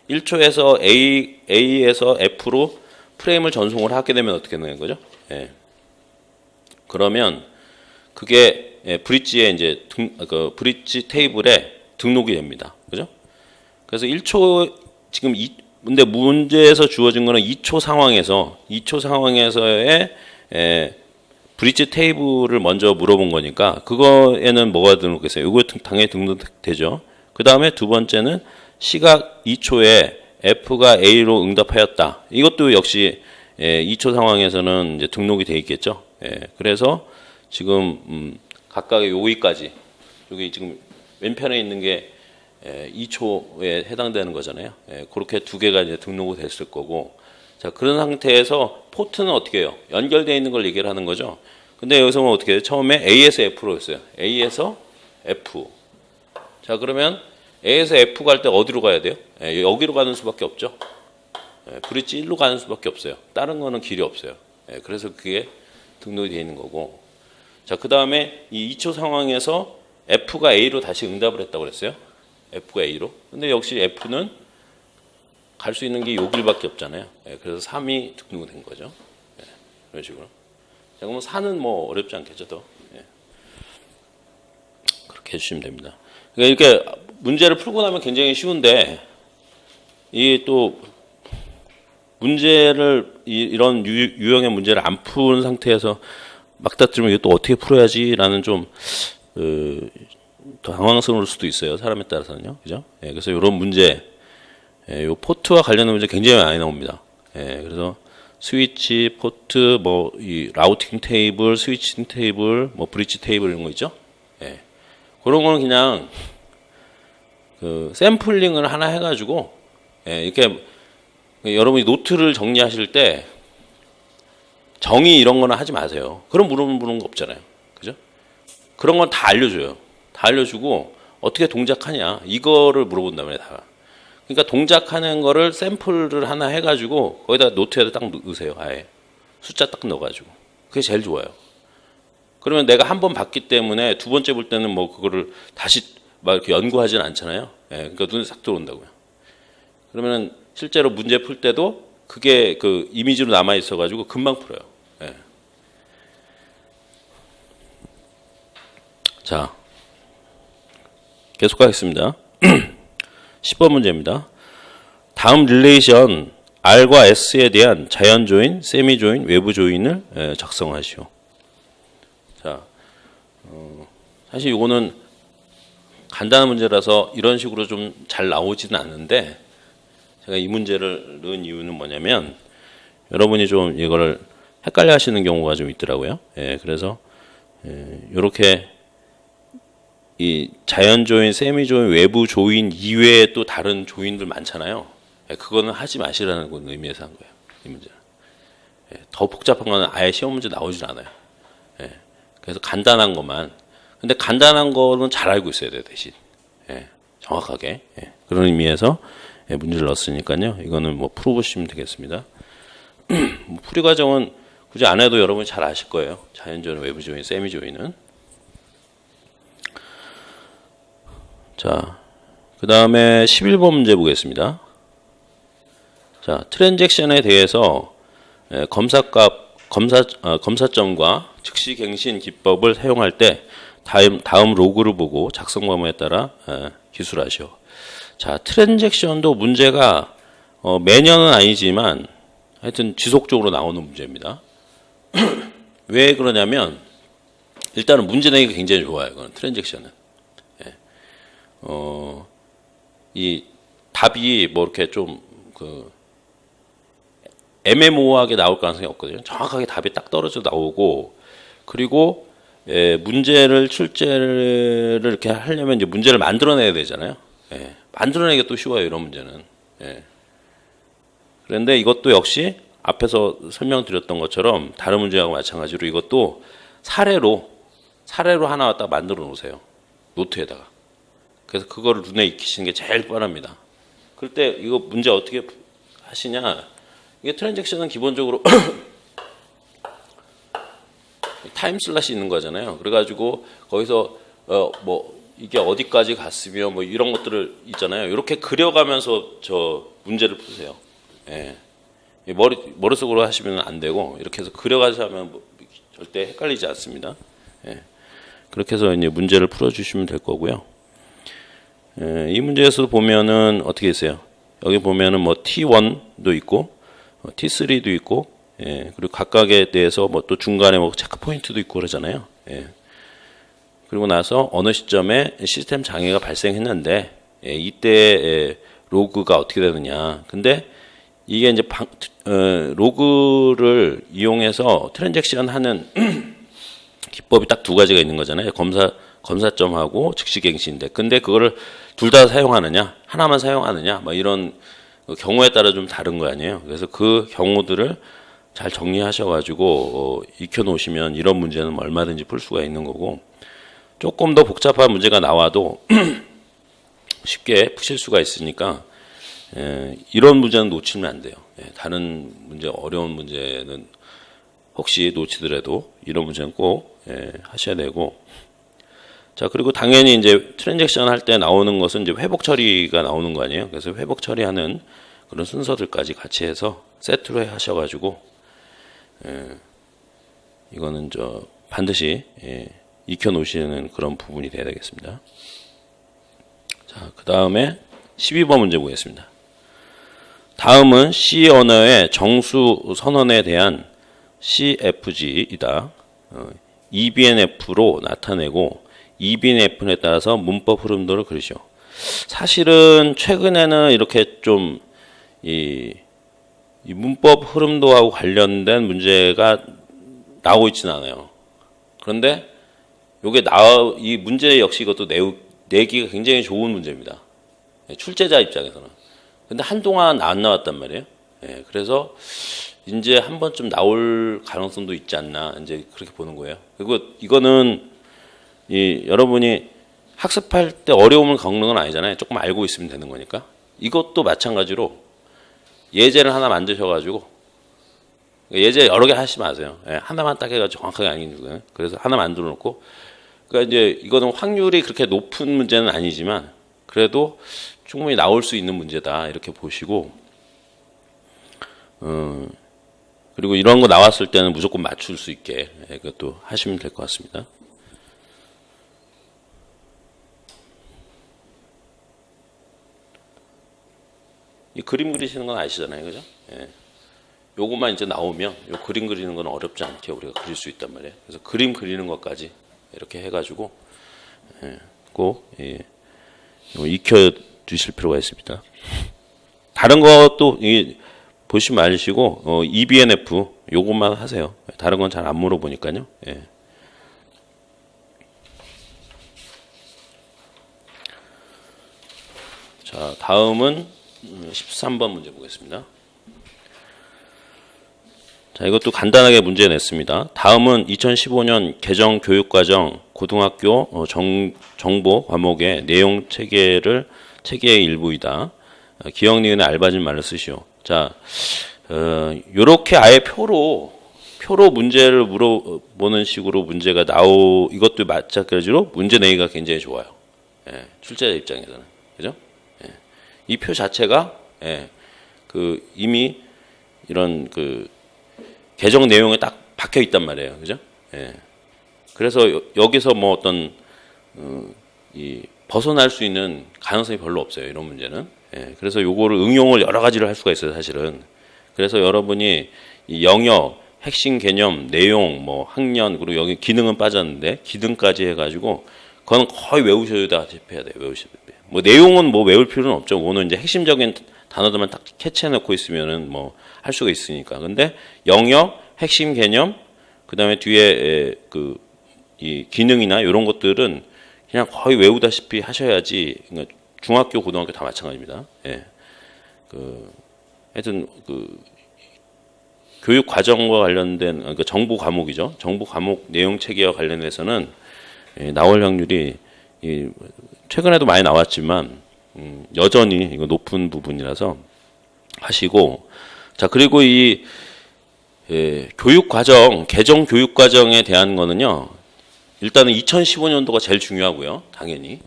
1초에서 A에서 F로 프레임을 전송을 하게 되면 어떻게 되는 거죠? 예. 그러면 그게 브릿지에 이제 그 브릿지 테이블에 등록이 됩니다. 그죠? 그래서 1초 지금 근데 문제에서 주어진 거는 2초 상황에서의 브릿지 테이블을 먼저 물어본 거니까 그거에는 뭐가 등록됐어요? 이거 당연히 등록되죠. 그 다음에 두 번째는 시각 2초에 F가 A로 응답하였다. 이것도 역시 2초 상황에서는 이제 등록이 돼 있겠죠. 그래서 지금 각각의 여기까지, 여기 지금 왼편에 있는 게 2초에 해당되는 거잖아요. 그렇게 두 개가 이제 등록이 됐을 거고, 자, 그런 상태에서 포트는 어떻게 해요? 연결되어 있는 걸 얘기를 하는 거죠. 근데 여기서는 어떻게 해요? 처음에 A에서 F로 했어요. A에서 F. 자, 그러면 A에서 F 갈 때 어디로 가야 돼요? 여기로 가는 수밖에 없죠. 브릿지 1로 가는 수밖에 없어요. 다른 거는 길이 없어요. 그래서 그게 등록이 되어 있는 거고. 자, 그 다음에 이 2초 상황에서 F가 A로 다시 응답을 했다고 그랬어요. F가 A로. 근데 역시 F는 갈 수 있는 게 요 길밖에 없잖아요. 그래서 3이 등록된 거죠. 이런 식으로. 자, 그러면 4는 뭐 어렵지 않겠죠, 더. 그렇게 해주시면 됩니다. 그러니까 이렇게 문제를 풀고 나면 굉장히 쉬운데, 이게 또 문제를 이런 유형의 문제를 안 푸는 상태에서 막 다투면 이거 또 어떻게 풀어야지라는 좀 당황스러울 수도 있어요. 사람에 따라서는요. 그죠? 예, 그래서 이런 문제, 예, 요 포트와 관련된 문제 굉장히 많이 나옵니다. 예, 그래서 스위치, 포트, 뭐, 이 라우팅 테이블, 스위칭 테이블, 뭐, 브릿지 테이블 이런 거 있죠? 예. 그런 거는 그냥 그 샘플링을 하나 해가지고, 예, 이렇게 여러분이 노트를 정리하실 때 정의 이런 거는 하지 마세요. 그럼 물어보는 거 없잖아요. 그죠? 그런 건 다 알려줘요. 다 알려주고 어떻게 동작하냐 이거를 물어본다면 다. 그러니까 동작하는 거를 샘플을 하나 해가지고 거기다 노트에다 딱 넣으세요. 아예 숫자 딱 넣어가지고 그게 제일 좋아요. 그러면 내가 한 번 봤기 때문에 두 번째 볼 때는 뭐 그거를 다시 막 이렇게 연구하진 않잖아요. 예, 그러니까 눈에 싹 들어온다고요. 그러면은 실제로 문제 풀 때도 그게 그 이미지로 남아 있어가지고 금방 풀어요. 예. 자, 계속하겠습니다. 10번 문제입니다. 다음 릴레이션 R과 S에 대한 자연 조인, 세미 조인, 외부 조인을 작성하시오. 자, 사실 이거는 간단한 문제라서 이런 식으로 좀 잘 나오지는 않는데 제가 이 문제를 넣은 이유는 뭐냐면 여러분이 좀 이거를 헷갈려 하시는 경우가 좀 있더라고요. 예, 그래서 이렇게 이 자연 조인, 세미 조인, 외부 조인 이외에 또 다른 조인들 많잖아요. 예, 그거는 하지 마시라는 건 의미에서 한 거예요. 이 문제는. 예, 더 복잡한 거는 아예 시험 문제 나오질 않아요. 예, 그래서 간단한 것만. 근데 간단한 거는 잘 알고 있어야 돼요, 대신. 예, 정확하게. 예, 그런 의미에서 예, 문제를 넣었으니까요. 이거는 뭐 풀어보시면 되겠습니다. 뭐 풀이 과정은 굳이 안 해도 여러분이 잘 아실 거예요. 자연 조인, 외부 조인, 세미 조인은. 자, 그 다음에 11번 문제 보겠습니다. 자, 트랜잭션에 대해서 검사점과 즉시갱신 기법을 사용할 때 다음 로그를 보고 작성 방법에 따라 기술하시오. 자, 트랜잭션도 문제가 매년은 아니지만 하여튼 지속적으로 나오는 문제입니다. 왜 그러냐면 일단은 문제 내기가 굉장히 좋아요. 이거는 트랜잭션은. 이 답이 뭐 이렇게 좀 애매모호하게 나올 가능성이 없거든요. 정확하게 답이 딱 떨어져 나오고 그리고 문제를 출제를 이렇게 하려면 이제 문제를 만들어내야 되잖아요. 만들어내기가 또 쉬워요. 이런 문제는. 그런데 이것도 역시 앞에서 설명드렸던 것처럼 다른 문제하고 마찬가지로 이것도 사례로 하나 갖다 만들어 놓으세요. 노트에다가. 그래서 그거를 눈에 익히시는 게 제일 뻔합니다. 그럴 때 이거 문제 어떻게 하시냐? 이게 트랜잭션은 기본적으로 타임 슬롯이 있는 거잖아요. 그래가지고 거기서 뭐 이게 어디까지 갔으며 뭐 이런 것들을 있잖아요. 이렇게 그려가면서 저 문제를 푸세요. 예. 머릿속으로 하시면 안 되고 이렇게 해서 그려가서 하면 뭐 절대 헷갈리지 않습니다. 예. 그렇게 해서 이제 문제를 풀어주시면 될 거고요. 이 문제에서 보면은 어떻게 했어요? 여기 보면은 뭐 T1도 있고 T3도 있고 그리고 각각에 대해서 뭐 또 중간에 뭐 체크 포인트도 있고 그러잖아요. 그리고 나서 어느 시점에 시스템 장애가 발생했는데 이때 로그가 어떻게 되느냐. 근데 이게 이제 로그를 이용해서 트랜잭션 하는 기법이 딱 두 가지가 있는 거잖아요. 검사점하고 즉시갱신인데, 근데 그거를 둘 다 사용하느냐, 하나만 사용하느냐, 뭐 이런 경우에 따라 좀 다른 거 아니에요. 그래서 그 경우들을 잘 정리하셔가지고 익혀놓으시면 이런 문제는 얼마든지 풀 수가 있는 거고, 조금 더 복잡한 문제가 나와도 쉽게 푸실 수가 있으니까 이런 문제는 놓치면 안 돼요. 다른 문제, 어려운 문제는 혹시 놓치더라도 이런 문제는 꼭 하셔야 되고. 자, 그리고 당연히 이제 트랜잭션 할 때 나오는 것은 이제 회복 처리가 나오는 거 아니에요. 그래서 회복 처리하는 그런 순서들까지 같이 해서 세트로 하셔가지고 이거는 반드시 익혀 놓으시는 그런 부분이 돼야 되겠습니다. 자, 그 다음에 12번 문제 보겠습니다. 다음은 C 언어의 정수 선언에 대한 CFG이다. EBNF로 나타내고 EBNF에 따라서 문법 흐름도를 그리시오. 사실은 최근에는 이렇게 좀 이 문법 흐름도하고 관련된 문제가 나오고 있지는 않아요. 그런데 이 문제 역시 이것도 내기가 굉장히 좋은 문제입니다. 출제자 입장에서는. 근데 한동안 안 나왔단 말이에요. 그래서 이제 한 번쯤 나올 가능성도 있지 않나 이제 그렇게 보는 거예요. 그리고 이거는 여러분이 학습할 때 어려움을 겪는 건 아니잖아요. 조금 알고 있으면 되는 거니까. 이것도 마찬가지로 예제를 하나 만드셔가지고 예제 여러 개 하시지 마세요. 하나만 딱 해가지고 정확하게 아는 거예요. 그래서 하나 만들어 놓고 그러니까 이제 이거는 확률이 그렇게 높은 문제는 아니지만 그래도 충분히 나올 수 있는 문제다 이렇게 보시고 그리고 이런 거 나왔을 때는 무조건 맞출 수 있게 그것도 하시면 될 것 같습니다. 이 그림 그리시는 건 아시잖아요, 그죠? 요것만 이제 나오면 요 그림 그리는 건 어렵지 않게 우리가 그릴 수 있단 말이에요. 그래서 그림 그리는 것까지 이렇게 해가지고 꼭 익혀 두실 필요가 있습니다. 다른 것도 보시지 마시고 EBNF 요것만 하세요. 다른 건 잘 안 물어보니까요. 자, 다음은 13번 문제 보겠습니다. 자, 이것도 간단하게 문제 냈습니다. 다음은 2015년 개정 교육과정 고등학교 정보 과목의 내용 체계의 일부이다. 기억 니은의 알맞은 말을 쓰시오. 자, 요렇게 아예 표로 문제를 물어보는 식으로 문제가 이것도 마찬가지로 문제 내기가 굉장히 좋아요. 출제자 입장에서는. 그죠? 이 표 자체가, 이미 이런 개정 내용에 딱 박혀 있단 말이에요. 그죠? 그래서 여기서 뭐 어떤, 벗어날 수 있는 가능성이 별로 없어요. 이런 문제는. 그래서 요거를 응용을 여러 가지를 할 수가 있어요. 사실은. 그래서 여러분이 이 영역, 핵심 개념, 내용, 뭐 학년, 그리고 여기 기능은 빠졌는데 기능까지 해가지고 그건 거의 외우셔야다시피 해야 돼요. 외우셔야다시피. 뭐 내용은 뭐 외울 필요는 없죠. 오늘 이제 핵심적인 단어들만 딱 캐치해 놓고 있으면은 뭐 할 수가 있으니까. 근데 영역, 핵심 개념, 그다음에 뒤에 이 기능이나 이런 것들은 그냥 거의 외우다시피 하셔야지. 그러니까 중학교, 고등학교 다 마찬가지입니다. 하여튼 교육 과정과 관련된 그러니까 정보 과목이죠. 정보 과목 내용 체계와 관련해서는 나올 확률이 최근에도 많이 나왔지만 여전히 이거 높은 부분이라서 하시고 자 그리고 이 교육 과정 개정 교육 과정에 대한 거는요 일단은 2015년도가 제일 중요하고요 당연히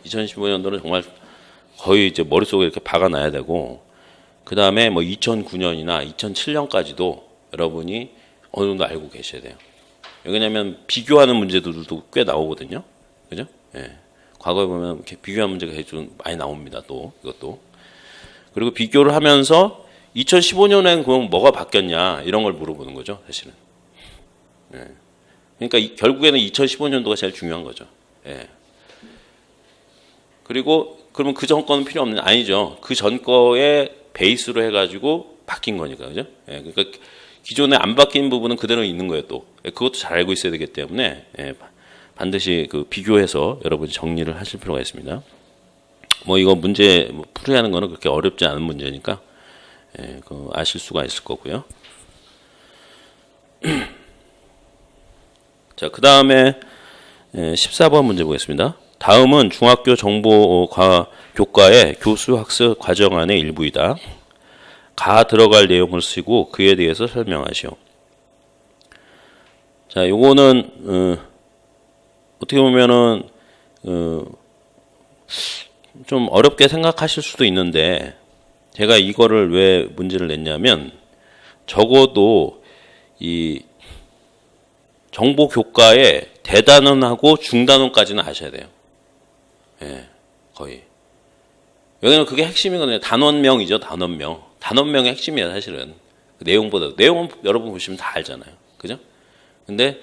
2015년도는 정말 거의 이제 머릿속에 이렇게 박아놔야 되고 그 다음에 뭐 2009년이나 2007년까지도 여러분이 어느 정도 알고 계셔야 돼요. 왜냐하면 비교하는 문제들도 꽤 나오거든요. 그죠? 과거에 보면 이렇게 비교하는 문제가 좀 많이 나옵니다. 또 이것도 그리고 비교를 하면서 2015년엔 그럼 뭐가 바뀌었냐 이런 걸 물어보는 거죠. 사실은. 그러니까 결국에는 2015년도가 제일 중요한 거죠. 그리고 그러면 그 전 거는 필요 없는 아니죠. 그 전 거에 베이스로 해가지고 바뀐 거니까 그죠? 그러니까 기존에 안 바뀐 부분은 그대로 있는 거예요. 또 그것도 잘 알고 있어야 되기 때문에 반드시 비교해서 여러분이 정리를 하실 필요가 있습니다. 뭐 이거 문제 풀이하는 거는 그렇게 어렵지 않은 문제니까 아실 수가 있을 거고요. 자, 그 다음에 14번 문제 보겠습니다. 다음은 중학교 정보 교과의 교수 학습 과정안의 일부이다. 가 들어갈 내용을 쓰고 그에 대해서 설명하시오. 자, 요거는 어떻게 보면은 좀 어렵게 생각하실 수도 있는데 제가 이거를 왜 문제를 냈냐면 적어도 이 정보 교과의 대단원하고 중단원까지는 아셔야 돼요. 거의. 여기는 그게 핵심이거든요. 단원명이죠, 단원명. 단원명이 핵심이에요, 사실은. 그 내용은 여러분 보시면 다 알잖아요. 그죠? 근데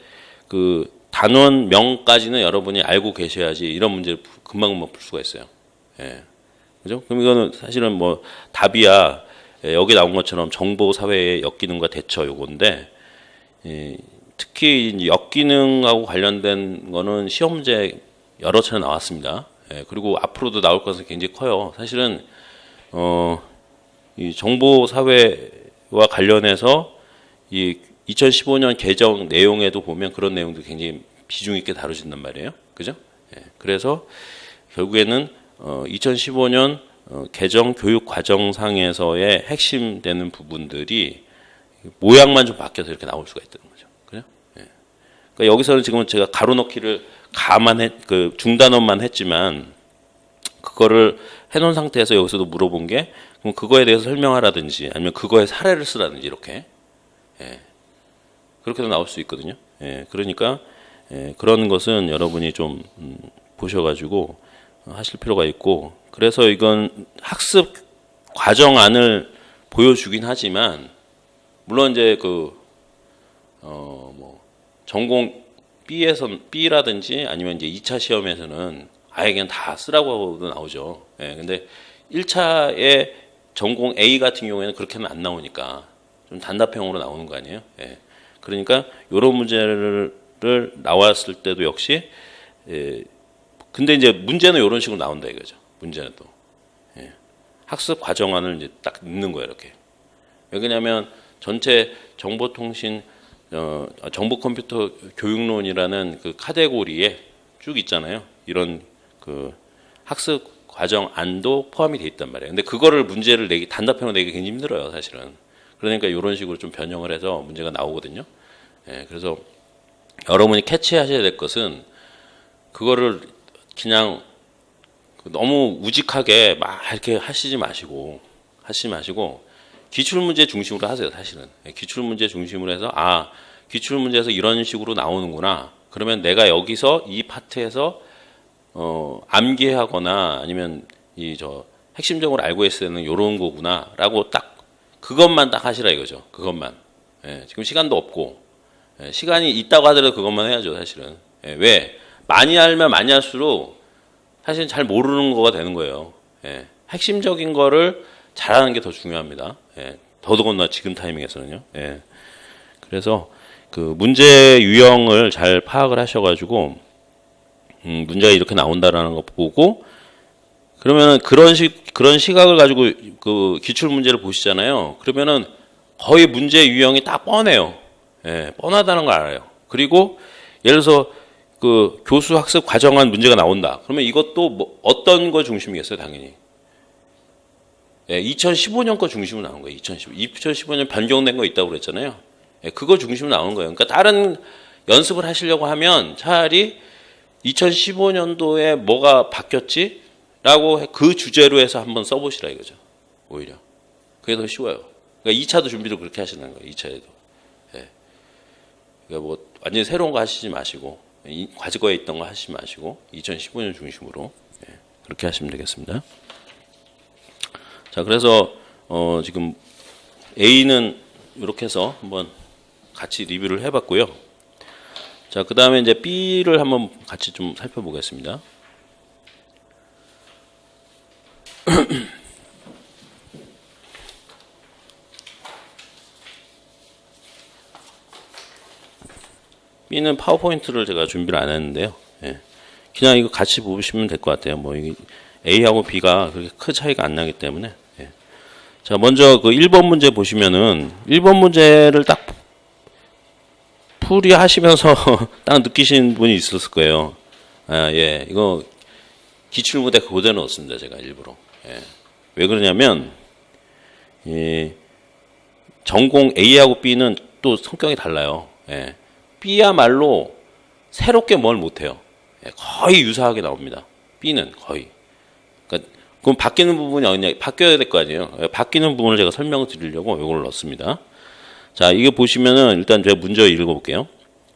단원명까지는 여러분이 알고 계셔야지 이런 문제를 금방금방 풀 수가 있어요. 예. 그죠? 그럼 이거는 사실은 뭐 답이야. 예, 여기 나온 것처럼 정보 사회의 역기능과 대처 요건데 특히 이제 역기능하고 관련된 거는 시험 문제 여러 차례 나왔습니다. 예, 그리고 앞으로도 나올 것은 굉장히 커요. 사실은 이 정보 사회와 관련해서 이 2015년 개정 내용에도 보면 그런 내용도 굉장히 비중 있게 다뤄진단 말이에요. 그죠? 예, 그래서 결국에는 2015년 개정 교육 과정상에서의 핵심되는 부분들이 모양만 좀 바뀌어서 이렇게 나올 수가 있다는 거죠. 그죠? 예. 그러니까 여기서는 지금 제가 가로넣기를 그 중단원만 했지만 그거를 해놓은 상태에서 여기서도 물어본 게 그럼 그거에 대해서 설명하라든지 아니면 그거에 사례를 쓰라든지 이렇게 예. 그렇게도 나올 수 있거든요. 예. 그러니까 그런 것은 여러분이 좀 보셔가지고 하실 필요가 있고 그래서 이건 학습 과정안을 보여주긴 하지만 물론 이제 뭐 전공 B라든지 아니면 이제 2차 시험에서는 아예 그냥 다 쓰라고도 나오죠. 예, 근데 1차에 전공 A 같은 경우에는 그렇게는 안 나오니까 좀 단답형으로 나오는 거 아니에요? 예. 그러니까 이런 문제를 나왔을 때도 역시 근데 이제 문제는 이런 식으로 나온다 이거죠. 문제는 또 학습 과정안을 이제 딱 넣는 거예요 이렇게. 왜냐하면 전체 정보통신 정보컴퓨터 교육론이라는 그 카테고리에 쭉 있잖아요. 이런 그 학습 과정안도 포함이 돼 있단 말이에요. 근데 그거를 문제를 내기 단답형으로 내기 굉장히 힘들어요 사실은. 그러니까 이런 식으로 좀 변형을 해서 문제가 나오거든요. 그래서 여러분이 캐치하셔야 될 것은 그거를 그냥 너무 우직하게 막 이렇게 하시지 마시고 기출문제 중심으로 하세요 사실은. 기출문제 중심으로 해서 기출문제에서 이런 식으로 나오는구나. 그러면 내가 여기서 이 파트에서 암기하거나 아니면 핵심적으로 알고 있어야 되는 이런 거구나라고 딱 그것만 딱 하시라 이거죠. 그것만. 지금 시간도 없고 시간이 있다고 하더라도 그것만 해야죠 사실은. 왜? 많이 알면 많이 할수록 사실 잘 모르는 거가 되는 거예요. 핵심적인 거를 잘하는 게 더 중요합니다. 더더군다나 지금 타이밍에서는요. 그래서 그 문제 유형을 잘 파악을 하셔가지고 문제가 이렇게 나온다라는 거 보고 그러면은 그런 시각을 가지고 그 기출 문제를 보시잖아요. 그러면은 거의 문제 유형이 딱 뻔해요. 뻔하다는 걸 알아요. 그리고 예를 들어서 그 교수 학습 과정안 문제가 나온다. 그러면 이것도 뭐 어떤 거 중심이겠어요, 당연히. 2015년 거 중심으로 나온 거예요. 2015년 변경된 거 있다고 그랬잖아요. 그거 중심으로 나오는 거예요. 그러니까 다른 연습을 하시려고 하면 차라리 2015년도에 뭐가 바뀌었지? 라고 그 주제로 해서 한번 써보시라 이거죠. 오히려. 그게 더 쉬워요. 그러니까 2차도 준비를 그렇게 하시는 거예요. 2차에도. 그러니까 뭐 완전히 새로운 거 하시지 마시고 과거에 있던 거 하시지 마시고 2015년 중심으로 그렇게 하시면 되겠습니다. 자, 그래서 지금 A는 이렇게 해서 한번 같이 리뷰를 해봤고요. 자, 그 다음에 이제 B를 한번 같이 좀 살펴보겠습니다. B는 파워포인트를 제가 준비를 안 했는데요. 그냥 이거 같이 보시면 될 것 같아요. 뭐 이게 A하고 B가 그렇게 큰 차이가 안 나기 때문에. 자, 먼저 그 1번 문제 보시면은 1번 문제를 딱 풀이하시면서 딱 느끼신 분이 있었을 거예요. 이거 기출문제 그대로 넣었습니다. 제가 일부러. 왜 그러냐면 전공 A하고 B는 또 성격이 달라요. B야말로 새롭게 뭘 못해요. 거의 유사하게 나옵니다. B는 거의. 그러니까 그럼 바뀌는 부분이 어디냐? 바뀌어야 될 거 아니에요. 바뀌는 부분을 제가 설명을 드리려고 이걸 넣었습니다. 자, 이게 보시면은 일단 제가 문제 읽어볼게요.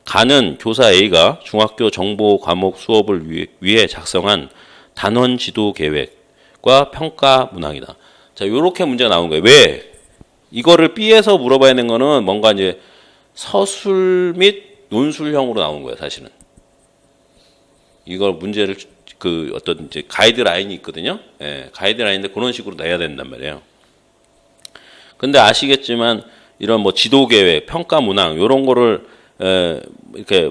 가는 교사 A가 중학교 정보 과목 수업을 위해 작성한 단원 지도 계획과 평가 문항이다. 자, 요렇게 문제가 나온 거예요. 왜? 이거를 B에서 물어봐야 되는 거는 뭔가 이제 서술 및 논술형으로 나온 거예요, 사실은. 이걸 문제를 그 어떤 이제 가이드라인이 있거든요. 예, 가이드라인인데 그런 식으로 내야 된단 말이에요. 근데 아시겠지만 이런 뭐 지도 계획, 평가 문항 이런 거를 이렇게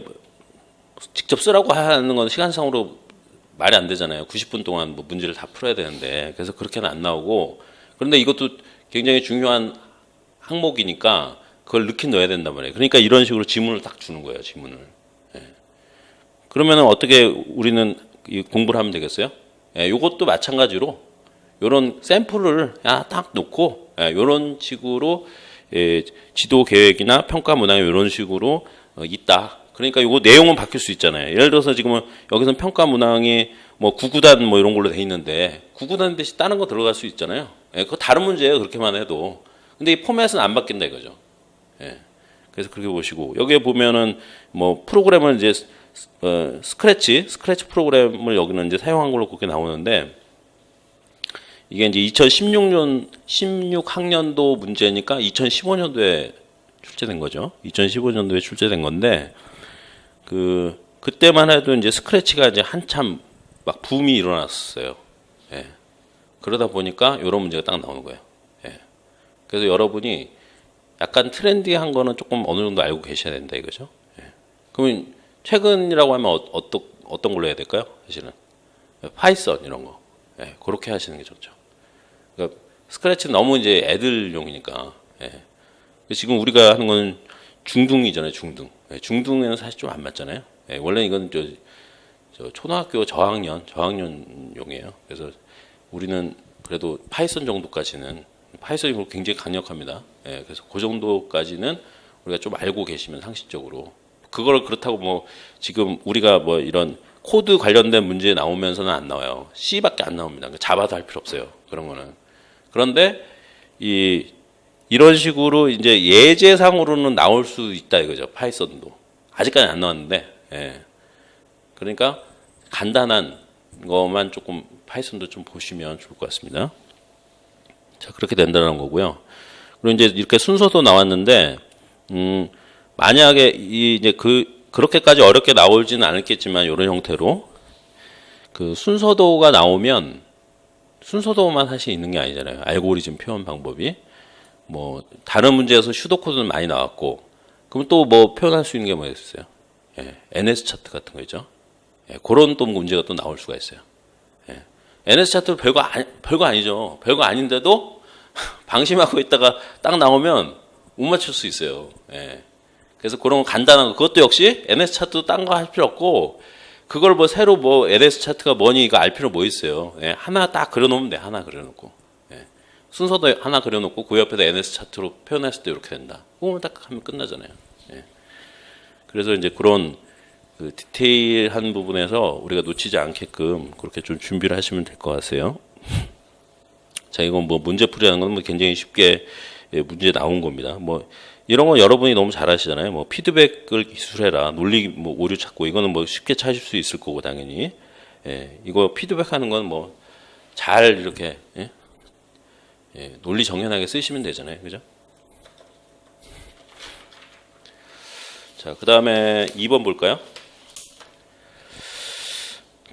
직접 쓰라고 하는 건 시간상으로 말이 안 되잖아요. 90분 동안 뭐 문제를 다 풀어야 되는데 그래서 그렇게는 안 나오고 그런데 이것도 굉장히 중요한 항목이니까 그걸 넣긴 넣어야 된단 말이에요. 그러니까 이런 식으로 지문을 딱 주는 거예요. 지문을. 예. 그러면은 어떻게 우리는 이 공부를 하면 되겠어요? 예, 이것도 마찬가지로 이런 샘플을 딱 놓고 이런 식으로 지도 계획이나 평가 문항이 이런 식으로 있다. 그러니까 이거 내용은 바뀔 수 있잖아요. 예를 들어서 지금은 여기서는 평가 문항이 뭐 9구단 뭐 이런 걸로 돼 있는데 9구단 대신 다른 거 들어갈 수 있잖아요. 예, 그거 다른 문제예요. 그렇게만 해도. 근데 이 포맷은 안 바뀐다 이거죠. 예. 그래서 그렇게 보시고 여기에 보면은 뭐 프로그램을 이제 스크래치 프로그램을 여기는 이제 사용한 걸로 그렇게 나오는데 이게 이제 2016년 16학년도 문제니까 2015년도에 출제된 거죠. 2015년도에 출제된 건데 그때만 해도 이제 스크래치가 이제 한참 막 붐이 일어났어요. 예. 그러다 보니까 이런 문제가 딱 나오는 거예요. 예. 그래서 여러분이 약간 트렌디한 거는 조금 어느 정도 알고 계셔야 된다 이거죠. 예. 그러면 최근이라고 하면 어떤 걸로 해야 될까요? 사실은 파이썬 이런 거. 예. 그렇게 하시는 게 좋죠. 그러니까 스크래치는 너무 이제 애들용이니까. 예. 지금 우리가 하는 건 중등이잖아요. 중등. 예. 중등에는 사실 좀 안 맞잖아요. 예. 원래 이건 저 초등학교 저학년용이에요. 그래서 우리는 그래도 파이썬 정도까지는 파이썬이 굉장히 강력합니다. 예, 그래서 그 정도까지는 우리가 좀 알고 계시면 상식적으로 그걸 그렇다고 뭐 지금 우리가 뭐 이런 코드 관련된 문제 나오면서는 안 나와요. C밖에 안 나옵니다. 자바도 할 필요 없어요. 그런 거는. 그런데 이런 식으로 이제 예제상으로는 나올 수 있다 이거죠. 파이썬도 아직까지 안 나왔는데. 예. 그러니까 간단한 것만 조금 파이썬도 좀 보시면 좋을 것 같습니다. 자, 그렇게 된다는 거고요. 그리고 이제 이렇게 순서도 나왔는데, 만약에 이제 그렇게까지 어렵게 나오지는 않았겠지만, 이런 형태로 그 순서도가 나오면 순서도만 사실 있는 게 아니잖아요. 알고리즘 표현 방법이. 뭐, 다른 문제에서 슈도코드는 많이 나왔고, 그럼 또 뭐 표현할 수 있는 게 뭐가 있어요? 예, NS 차트 같은 거 있죠? 예, 그런 또 문제가 또 나올 수가 있어요. 예, NS 차트 별거 아니죠. 별거 아닌데도 방심하고 있다가 딱 나오면 못 맞출 수 있어요. 예, 그래서 그런 거 간단한 거, 그것도 역시 NS 차트도 딴 거 할 필요 없고, 그걸 뭐 새로 뭐 NS 차트가 뭐니 이거 알 필요 뭐 있어요. 예, 하나 딱 그려놓으면 돼. 하나 그려놓고. 예, 순서도 하나 그려놓고 그 옆에다 NS 차트로 표현했을 때 이렇게 된다. 그거만 딱 하면 끝나잖아요. 예. 그래서 이제 그런 그 디테일한 부분에서 우리가 놓치지 않게끔 그렇게 좀 준비를 하시면 될 것 같아요. 자, 이건 뭐 문제풀이라는 건 뭐 굉장히 쉽게 문제 나온 겁니다. 뭐 이런 건 여러분이 너무 잘하시잖아요. 뭐 피드백을 기술해라, 논리 뭐 오류 찾고 이거는 뭐 쉽게 찾을 수 있을 거고 당연히. 예, 이거 피드백하는 건 뭐 잘 이렇게 논리 정연하게 쓰시면 되잖아요, 그죠? 자, 그 다음에 2번 볼까요?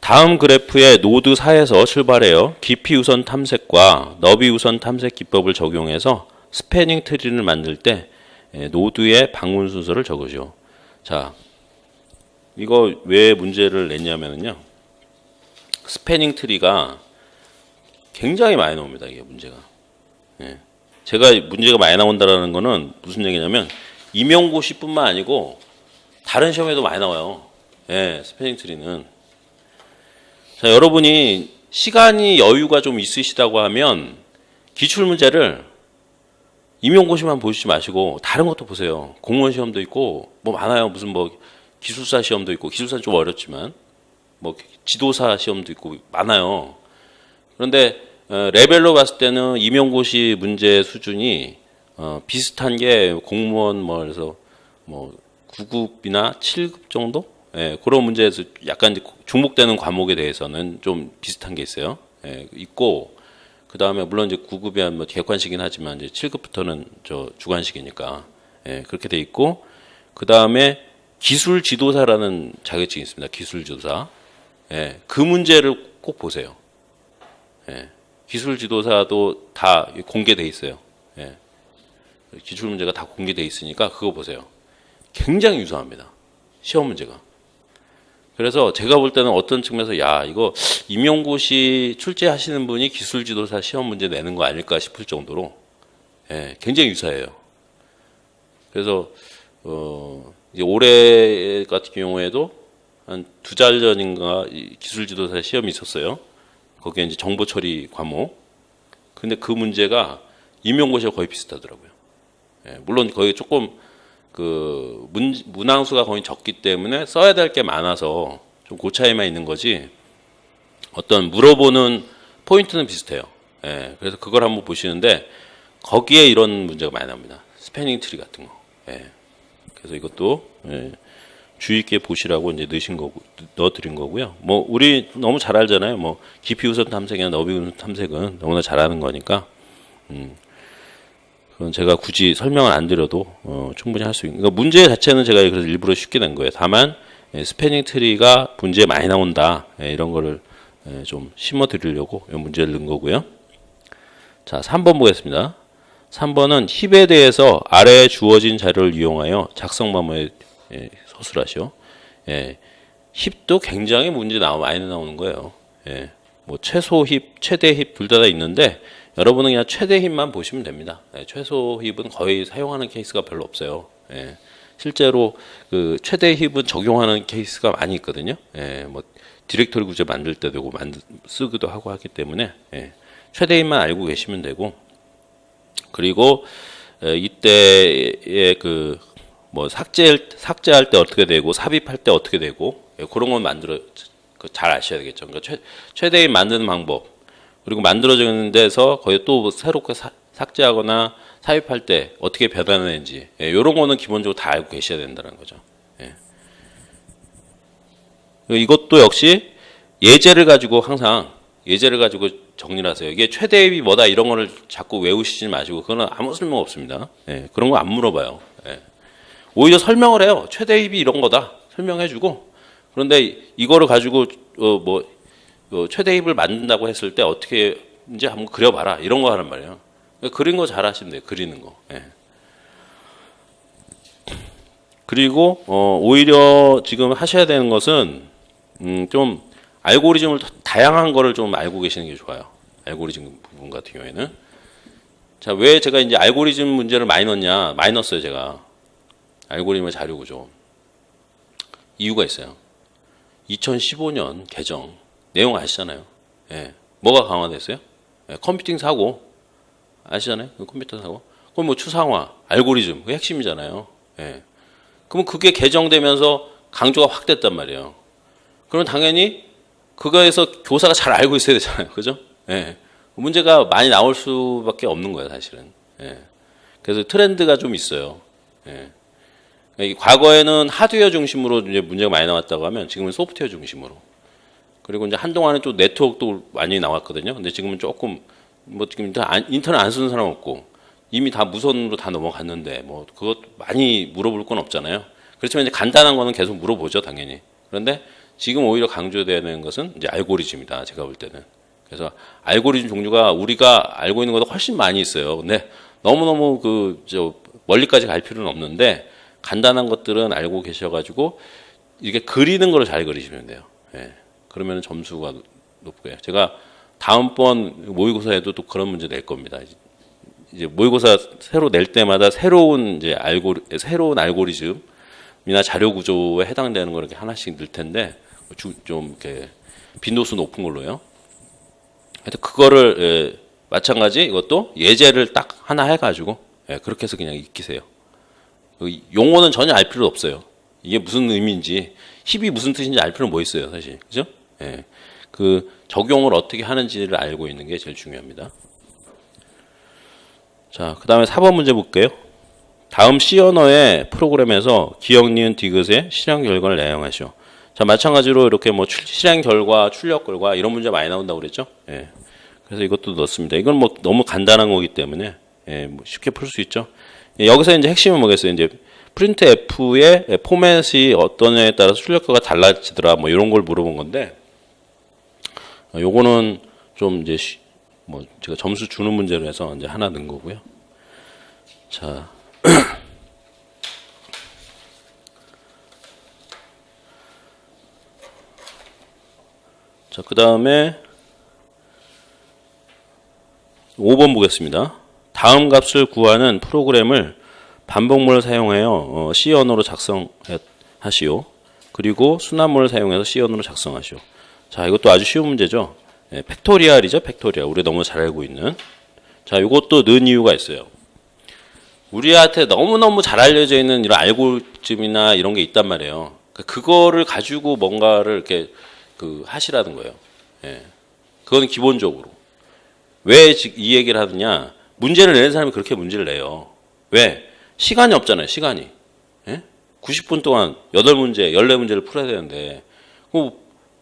다음 그래프의 노드 4에서 출발해요. 깊이 우선 탐색과 너비 우선 탐색 기법을 적용해서 스패닝 트리를 만들 때 노드의 방문 순서를 적으죠. 자, 이거 왜 문제를 냈냐면요. 스패닝 트리가 굉장히 많이 나옵니다. 이게 문제가. 예. 제가 문제가 많이 나온다는 거는 무슨 얘기냐면 임용고시뿐만 아니고 다른 시험에도 많이 나와요. 예, 스패닝 트리는. 자, 여러분이 시간이 여유가 좀 있으시다고 하면 기출문제를 임용고시만 보시지 마시고 다른 것도 보세요. 공무원 시험도 있고 뭐 많아요. 무슨 뭐 기술사 시험도 있고, 기술사는 좀 어렵지만 뭐 지도사 시험도 있고 많아요. 그런데 레벨로 봤을 때는 임용고시 문제 수준이 비슷한 게 공무원 뭐 그래서 뭐 9급이나 7급 정도? 예, 그런 문제에서 약간 중복되는 과목에 대해서는 좀 비슷한 게 있어요. 예, 있고, 그 다음에 물론 이제 9급이 뭐 객관식이긴 하지만 이제 7급부터는 저 주관식이니까, 예, 그렇게 돼 있고, 그 다음에 기술 지도사라는 자격증이 있습니다. 기술 지도사. 예, 그 문제를 꼭 보세요. 예, 기술 지도사도 다 공개돼 있어요. 예, 기출 문제가 다 공개돼 있으니까 그거 보세요. 굉장히 유사합니다. 시험 문제가. 그래서 제가 볼 때는 어떤 측면에서 야 이거 임용고시 출제하시는 분이 기술지도사 시험 문제 내는 거 아닐까 싶을 정도로 예, 굉장히 유사해요. 그래서 이제 올해 같은 경우에도 한 2달 전인가 기술지도사 시험이 있었어요. 거기에 이제 정보 처리 과목. 근데 그 문제가 임용고시와 거의 비슷하더라고요. 예, 물론 거기 조금 그 문항수가 거의 적기 때문에 써야 될 게 많아서 좀 그 차이만 있는 거지 어떤 물어보는 포인트는 비슷해요. 예, 그래서 그걸 한번 보시는데 거기에 이런 문제가 많이 납니다. 스패닝 트리 같은 거. 예, 그래서 이것도 예, 주의 있게 보시라고 이제 넣어드린 거고요. 뭐 우리 너무 잘 알잖아요. 뭐 깊이 우선 탐색이나 너비 우선 탐색은 너무나 잘하는 거니까. 그건 제가 굳이 설명을 안 드려도 충분히 할 수 있는. 그러니까 문제 자체는 제가 그래서 일부러 쉽게 낸 거예요. 다만 스패닝 트리가 문제에 많이 나온다. 이런 거를 좀 심어 드리려고 문제를 넣은 거고요. 자, 3번 보겠습니다. 3번은 힙에 대해서 아래에 주어진 자료를 이용하여 작성 방법에 서술하시오. 힙도 굉장히 문제 많이 나오는 거예요. 뭐 최소 힙, 최대 힙 둘 다 있는데 여러분은 그냥 최대 힙만 보시면 됩니다. 최소 힙은 거의 사용하는 케이스가 별로 없어요. 실제로 그 최대 힙은 적용하는 케이스가 많이 있거든요. 뭐 디렉토리 구조 만들 때 되고 쓰기도 하고 하기 때문에 최대 힙만 알고 계시면 되고 그리고 이때의 그 뭐 삭제할 때 어떻게 되고 삽입할 때 어떻게 되고 그런 건 잘 아셔야 되겠죠. 그러니까 최대 힙 만드는 방법. 그리고 만들어지는 데서 거기 또 새롭게 삭제하거나 삽입할 때 어떻게 변환하는지 이런 거는 기본적으로 다 알고 계셔야 된다는 거죠. 이것도 역시 예제를 가지고 항상 예제를 가지고 정리를 하세요. 이게 최대 힙이 뭐다 이런 거를 자꾸 외우시지 마시고 그거는 아무 쓸모 없습니다. 그런 거 안 물어봐요. 오히려 설명을 해요. 최대 힙이 이런 거다 설명해주고 그런데 이거를 가지고 최대 힙을 만든다고 했을 때 어떻게 이제 한번 그려봐라 이런 거 하란 말이에요. 그린 거 잘 하시면 돼요. 그리는 거. 그리고 오히려 지금 하셔야 되는 것은 좀 알고리즘을 다양한 거를 좀 알고 계시는 게 좋아요. 알고리즘 부분 같은 경우에는 자, 왜 제가 이제 알고리즘 문제를 많이 넣었어요. 제가 알고리즘의 자료 구조 이유가 있어요. 2015년 개정 내용 아시잖아요. 뭐가 강화됐어요? 컴퓨팅 사고 아시잖아요. 컴퓨터 사고. 그럼 뭐 추상화, 알고리즘 그게 핵심이잖아요. 그러면 그게 개정되면서 강조가 확 됐단 말이에요. 그럼 당연히 그거에서 교사가 잘 알고 있어야 되잖아요. 그죠? 문제가 많이 나올 수밖에 없는 거예요, 사실은. 그래서 트렌드가 좀 있어요. 과거에는 하드웨어 중심으로 이제 문제가 많이 나왔다고 하면 지금은 소프트웨어 중심으로. 그리고 이제 한동안은 또 네트워크도 많이 나왔거든요. 근데 지금은 조금 뭐 지금 인터넷 안 쓰는 사람 없고 이미 다 무선으로 다 넘어갔는데 뭐 그것 많이 물어볼 건 없잖아요. 그렇지만 이제 간단한 거는 계속 물어보죠, 당연히. 그런데 지금 오히려 강조되는 것은 이제 알고리즘이다, 제가 볼 때는. 그래서 알고리즘 종류가 우리가 알고 있는 것보다 훨씬 많이 있어요. 근데 너무너무 멀리까지 갈 필요는 없는데 간단한 것들은 알고 계셔가지고 이렇게 그리는 걸 잘 그리시면 돼요. 그러면 점수가 높고요. 제가 다음번 모의고사에도 또 그런 문제 낼 겁니다. 이제 모의고사 새로 낼 때마다 새로운 새로운 알고리즘이나 자료 구조에 해당되는 걸 이렇게 하나씩 넣을 텐데 좀 이렇게 빈도수 높은 걸로요. 하여튼 그거를 마찬가지 이것도 예제를 딱 하나 해가지고 그렇게 해서 그냥 익히세요. 용어는 전혀 알 필요 없어요. 이게 무슨 의미인지 힙이 무슨 뜻인지 알 필요는 뭐 있어요, 사실. 그죠? 그 적용을 어떻게 하는지를 알고 있는 게 제일 중요합니다. 자, 그 다음에 4번 문제 볼게요. 다음 C 언어의 프로그램에서 기억, 니은, 디귿의 실행 결과를 내용하시오. 자, 마찬가지로 이렇게 뭐 실행 결과, 출력 결과 이런 문제 많이 나온다고 그랬죠? 그래서 이것도 넣습니다. 이건 뭐 너무 간단한 거기 때문에 뭐 쉽게 풀 수 있죠. 여기서 이제 핵심은 뭐겠어요? 이제 프린트 F의 포맷이 어떠냐에 따라서 출력표가 달라지더라. 뭐 이런 걸 물어본 건데 요거는 좀 이제 뭐 제가 점수 주는 문제로 해서 이제 하나 넣은 거고요. 자. 자, 그 다음에 5번 보겠습니다. 다음 값을 구하는 프로그램을 반복문을 사용하여 C 언어로 작성하시오. 그리고 순환문을 사용해서 C 언어로 작성하시오. 자, 이것도 아주 쉬운 문제죠. 네, 팩토리얼이죠, 팩토리얼. 우리 너무 잘 알고 있는. 자, 이것도 넣은 이유가 있어요. 우리한테 너무너무 잘 알려져 있는 이런 알고리즘이나 이런 게 있단 말이에요. 그거를 가지고 뭔가를 이렇게 하시라는 거예요. 예. 그건 기본적으로. 왜 이 얘기를 하느냐? 문제를 내는 사람이 그렇게 문제를 내요. 왜? 시간이 없잖아요, 시간이. 예? 90분 동안 8문제, 14문제를 풀어야 되는데,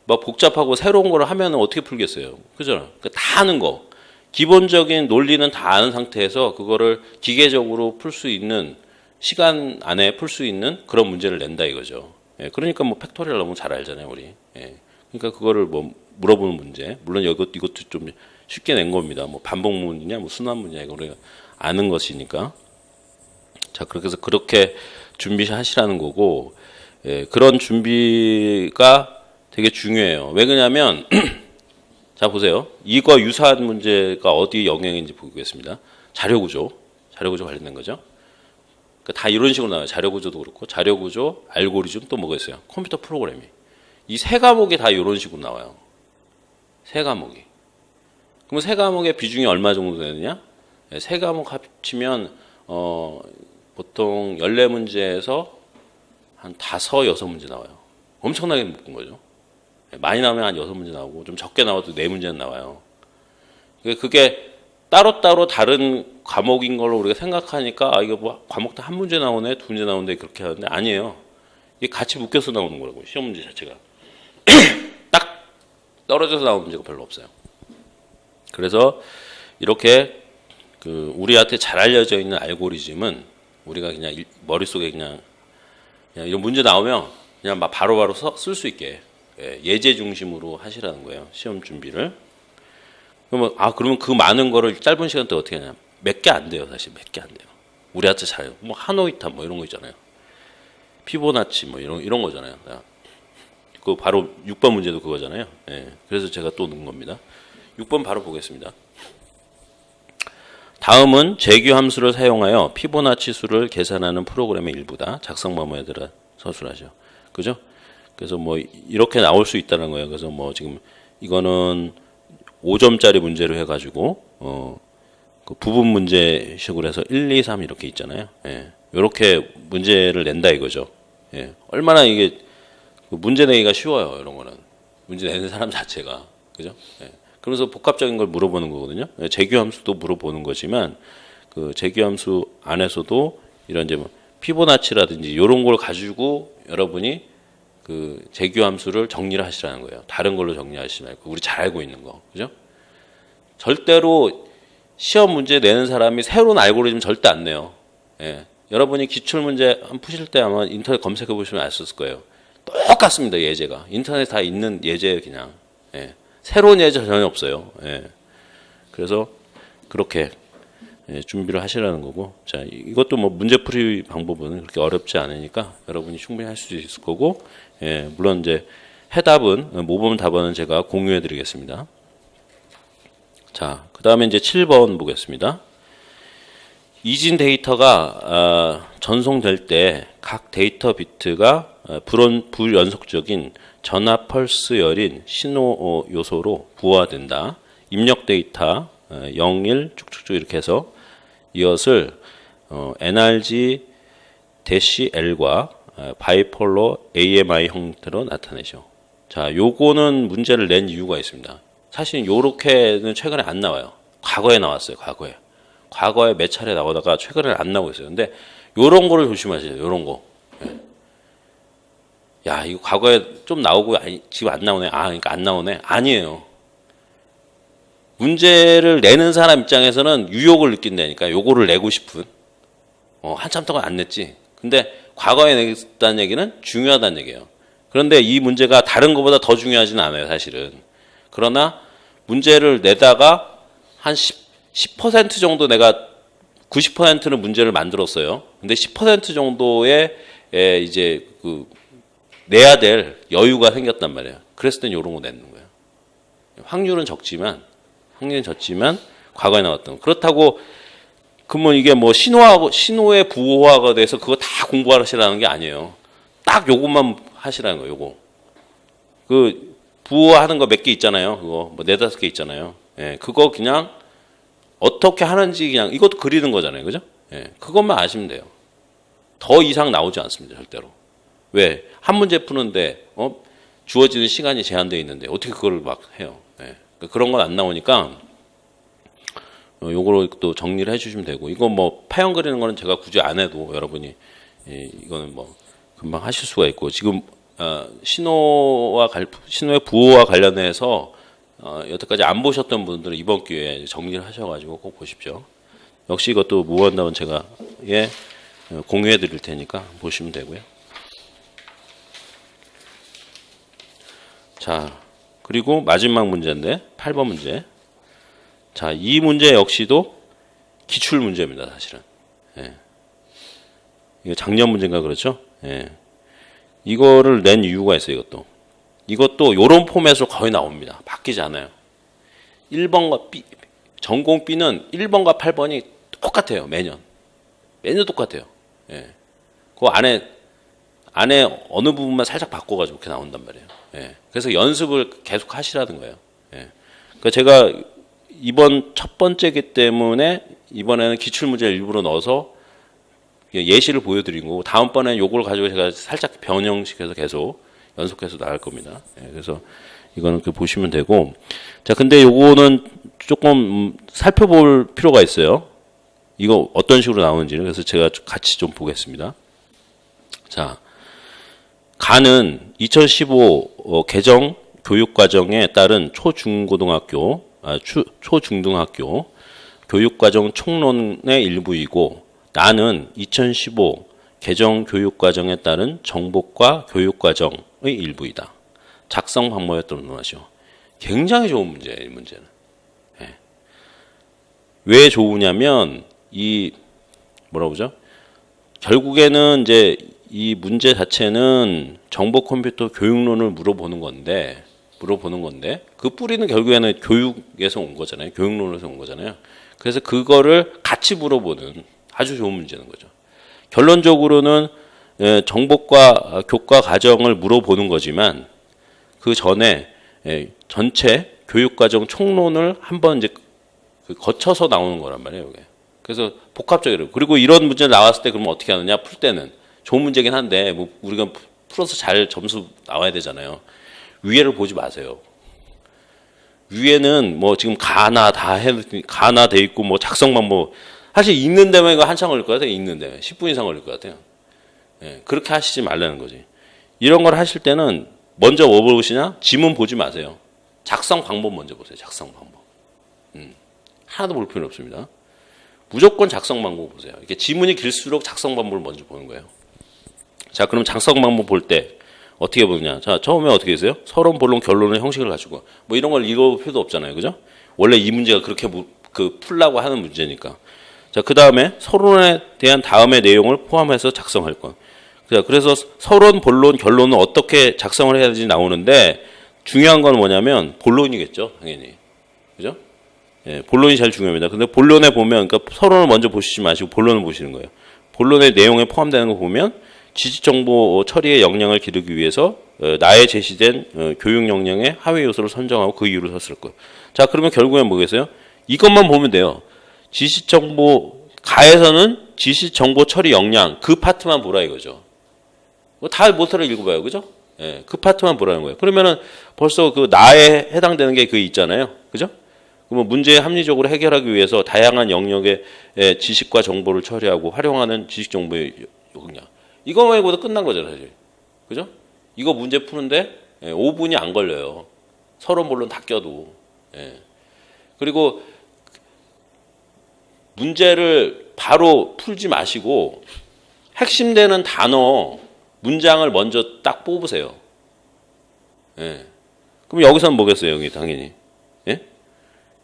막 복잡하고 새로운 걸 하면 어떻게 풀겠어요? 그죠? 다 아는 거. 기본적인 논리는 다 아는 상태에서 그거를 기계적으로 풀 수 있는, 시간 안에 풀 수 있는 그런 문제를 낸다 이거죠. 예. 그러니까 뭐 팩토리얼 너무 잘 알잖아요, 우리. 예. 그러니까 그거를 뭐 물어보는 문제. 물론 이것도 좀 쉽게 낸 겁니다. 뭐 반복문이냐, 뭐 순환문이냐, 이거 우리가 아는 것이니까. 자, 그렇게 해서 그렇게 준비하시라는 거고, 예, 그런 준비가 되게 중요해요. 왜 그러냐면, 자, 보세요. 이거 유사한 문제가 어디 영역인지 보겠습니다. 자료구조 관련된 거죠. 그러니까 다 이런 식으로 나와요. 자료구조도 그렇고, 자료구조, 알고리즘 또 뭐가 있어요? 컴퓨터 프로그래밍. 이 세 과목이 다 이런 식으로 나와요. 세 과목이. 그럼 세 과목의 비중이 얼마 정도 되느냐? 세 과목 합치면 보통 14문제에서 한 5, 6문제 나와요. 엄청나게 묶은 거죠. 많이 나오면 한 6문제 나오고 좀 적게 나와도 4문제는 나와요. 그게 따로따로 다른 과목인 걸로 우리가 생각하니까 이거 뭐 과목도 한 문제 나오네, 2문제 나오는데 그렇게 하는데 아니에요. 이게 같이 묶여서 나오는 거라고요. 시험 문제 자체가. 딱 떨어져서 나오는 문제가 별로 없어요. 그래서 이렇게 우리한테 잘 알려져 있는 알고리즘은 우리가 그냥 머릿속에 그냥 이런 문제 나오면 그냥 막 바로바로 쓸 수 있게 예제 중심으로 하시라는 거예요. 시험 준비를. 그러면 그 많은 거를 짧은 시간 동안 어떻게 하냐? 몇 개 안 돼요, 사실 몇 개 안 돼요. 우리한테 잘 뭐 하노이탑 뭐 이런 거 있잖아요. 피보나치 뭐 이런 거잖아요. 그 바로 6번 문제도 그거잖아요. 예, 그래서 제가 또 넣은 겁니다. 6번 바로 보겠습니다. 다음은 재규 함수를 사용하여 피보나치 수를 계산하는 프로그램의 일부다. 작성 방법에 따라 서술하죠. 그죠? 그래서 뭐 이렇게 나올 수 있다는 거예요. 그래서 뭐 지금 이거는 5점짜리 문제로 해가지고 그 부분 문제식으로 해서 1, 2, 3 이렇게 있잖아요. 예, 이렇게 문제를 낸다 이거죠. 예, 얼마나 이게 문제 내기가 쉬워요. 이런 거는 문제 내는 사람 자체가 그죠? 예. 그러면서 복합적인 걸 물어보는 거거든요. 재규함수도 물어보는 거지만 그 재규함수 안에서도 이런 이제 뭐 피보나치라든지 이런 걸 가지고 여러분이 그 재규함수를 정리를 하시라는 거예요. 다른 걸로 정리하시지 말고 우리 잘 알고 있는 거, 그죠? 절대로 시험 문제 내는 사람이 새로운 알고리즘 절대 안 내요. 예. 여러분이 기출 문제 한 푸실 때 아마 인터넷 검색해 보시면 아셨을 거예요. 똑같습니다, 예제가. 인터넷에 다 있는 예제예요, 그냥. 예. 새로운 예제 전혀 없어요. 예. 그래서 그렇게 준비를 하시라는 거고, 자, 이것도 뭐 문제풀이 방법은 그렇게 어렵지 않으니까 여러분이 충분히 할 수 있을 거고, 예, 물론 이제 해답은 모범 답안은 제가 공유해 드리겠습니다. 자, 그 다음에 이제 7번 보겠습니다. 이진 데이터가 전송될 때 각 데이터 비트가 불연속적인 전압 펄스열인 신호 요소로 부호화된다. 입력 데이터 0, 1 쭉쭉쭉 이렇게 해서 이것을 NRG-L과 바이폴러 AMI 형태로 나타내죠. 자, 요거는 문제를 낸 이유가 있습니다. 사실 요렇게는 최근에 안 나와요. 과거에 나왔어요. 과거에 몇 차례 나오다가 최근에 안 나오고 있어요. 근데 요런 거를 조심하세요. 요런 거. 야, 이거 과거에 좀 나오고 지금 안 나오네. 그러니까 안 나오네. 아니에요. 문제를 내는 사람 입장에서는 유혹을 느낀다니까. 요거를 내고 싶은. 한참 동안 안 냈지. 근데 과거에 냈다는 얘기는 중요하다는 얘기예요. 그런데 이 문제가 다른 것보다 더 중요하지는 않아요, 사실은. 그러나 문제를 내다가 한 10% 정도 내가 90%는 문제를 만들었어요. 근데 10% 정도의 이제 그 내야 될 여유가 생겼단 말이에요. 그랬을 땐 이런 거 내는 거예요. 확률은 적지만 과거에 나왔던. 그렇다고 그러면 이게 뭐 신호의 부호화가 돼서 그거 다 공부하시라는 게 아니에요. 딱 요것만 하시라는 거예요. 요거. 그 부호화하는 거 몇 개 있잖아요. 그거 뭐 4-5개 있잖아요. 예, 그거 그냥 어떻게 하는지 그냥 이것도 그리는 거잖아요. 그죠? 예, 그것만 아시면 돼요. 더 이상 나오지 않습니다. 절대로. 왜? 한 문제 푸는데 주어지는 시간이 제한되어 있는데 어떻게 그걸 막 해요. 예, 그런 건 안 나오니까 요거로 또 정리를 해주시면 되고, 이거 뭐 파형 그리는 거는 제가 굳이 안 해도 여러분이 이거는 뭐 금방 하실 수가 있고, 지금 신호의 부호와 관련해서 여태까지 안 보셨던 분들은 이번 기회에 정리를 하셔가지고 꼭 보십시오. 역시 이것도 무한다운 제가 공유해 드릴 테니까 보시면 되고요. 자, 그리고 마지막 문제인데 8번 문제. 자, 이 문제 역시도 기출 문제입니다, 사실은. 예. 이거 작년 문제인가 그렇죠? 예. 이거를 낸 이유가 있어요, 이것도 요런 포맷으로 거의 나옵니다. 바뀌지 않아요. 1번과 B, 전공 B는 1번과 8번이 똑같아요, 매년. 매년 똑같아요. 예. 그 안에 어느 부분만 살짝 바꿔가지고 이렇게 나온단 말이에요. 예. 그래서 연습을 계속 하시라는 거예요. 예. 그러니까 제가 이번 첫 번째기 때문에 이번에는 기출문제를 일부러 넣어서 예시를 보여드린 거고, 다음번에는 요걸 가지고 제가 살짝 변형시켜서 계속 연속해서 나갈 겁니다. 예, 그래서 이거는 보시면 되고, 자, 근데 요거는 조금 살펴볼 필요가 있어요. 이거 어떤 식으로 나오는지는. 그래서 제가 같이 좀 보겠습니다. 자, 가는 2015 개정 교육과정에 따른 초중등학교 교육과정 총론의 일부이고, 나는 2015 개정 교육과정에 따른 정복과 교육과정의 일부이다. 작성 방법에 따라 논하시오. 굉장히 좋은 문제예요, 이 문제는. 예. 왜 좋으냐면 뭐라고 그러죠? 결국에는 이제 이 문제 자체는 정보 컴퓨터 교육론을 물어보는 건데 그 뿌리는 결국에는 교육에서 온 거잖아요. 교육론에서 온 거잖아요. 그래서 그거를 같이 물어보는 아주 좋은 문제는 거죠. 결론적으로는 정복과 교과 과정을 물어보는 거지만 그 전에 전체 교육과정 총론을 한번 이제 거쳐서 나오는 거란 말이에요. 이게. 그래서 복합적으로. 그리고 이런 문제 나왔을 때 그러면 어떻게 하느냐? 풀 때는 좋은 문제긴 한데 뭐 우리가 풀어서 잘 점수 나와야 되잖아요. 위에를 보지 마세요. 위에는 뭐 지금 가나 돼 있고 뭐 작성 방법 사실 읽는 데만 이거 한참 걸릴 것 같아요. 읽는 데만 10분 이상 걸릴 것 같아요. 예, 그렇게 하시지 말라는 거지. 이런 걸 하실 때는 먼저 뭐 보시냐? 지문 보지 마세요. 작성 방법 먼저 보세요. 작성 방법. 하나도 볼 필요 없습니다. 무조건 작성 방법 보세요. 이렇게 지문이 길수록 작성 방법을 먼저 보는 거예요. 자, 그럼 작성 방법 볼 때 어떻게 보느냐? 자, 처음에 어떻게 했어요? 서론, 본론, 결론의 형식을 가지고 뭐 이런 걸 읽어볼 필요도 없잖아요, 그죠? 원래 이 문제가 그렇게 풀라고 하는 문제니까. 자, 그 다음에 서론에 대한 다음의 내용을 포함해서 작성할 거. 그래서 서론, 본론, 결론은 어떻게 작성을 해야 되는지 나오는데 중요한 건 뭐냐면 본론이겠죠, 당연히, 그죠? 예, 본론이 제일 중요합니다. 근데 본론에 보면, 그러니까 서론을 먼저 보시지 마시고 본론을 보시는 거예요. 본론의 내용에 포함되는 거 보면 지식정보 처리의 역량을 기르기 위해서 나에 제시된 교육 역량의 하위 요소를 선정하고 그 이유를 썼을 거예요. 자, 그러면 결국엔 뭐겠어요? 이것만 보면 돼요. 지식정보 가에서는 지식정보 처리 역량 그 파트만 보라 이거죠. 다 못하러 읽어봐요, 그죠? 예, 그 파트만 보라는 거예요. 그러면은 벌써 그 나에 해당되는 게 그 있잖아요, 그죠? 그러면 문제 합리적으로 해결하기 위해서 다양한 영역의 지식과 정보를 처리하고 활용하는 지식정보의 역량. 이거 말고도 끝난 거죠, 사실. 그죠? 이거 문제 푸는데 5분이 안 걸려요. 서론 본론 다 껴도. 예. 그리고 문제를 바로 풀지 마시고 핵심되는 단어, 문장을 먼저 딱 뽑으세요. 예. 그럼 여기서는 뭐겠어요, 여기 당연히. 예?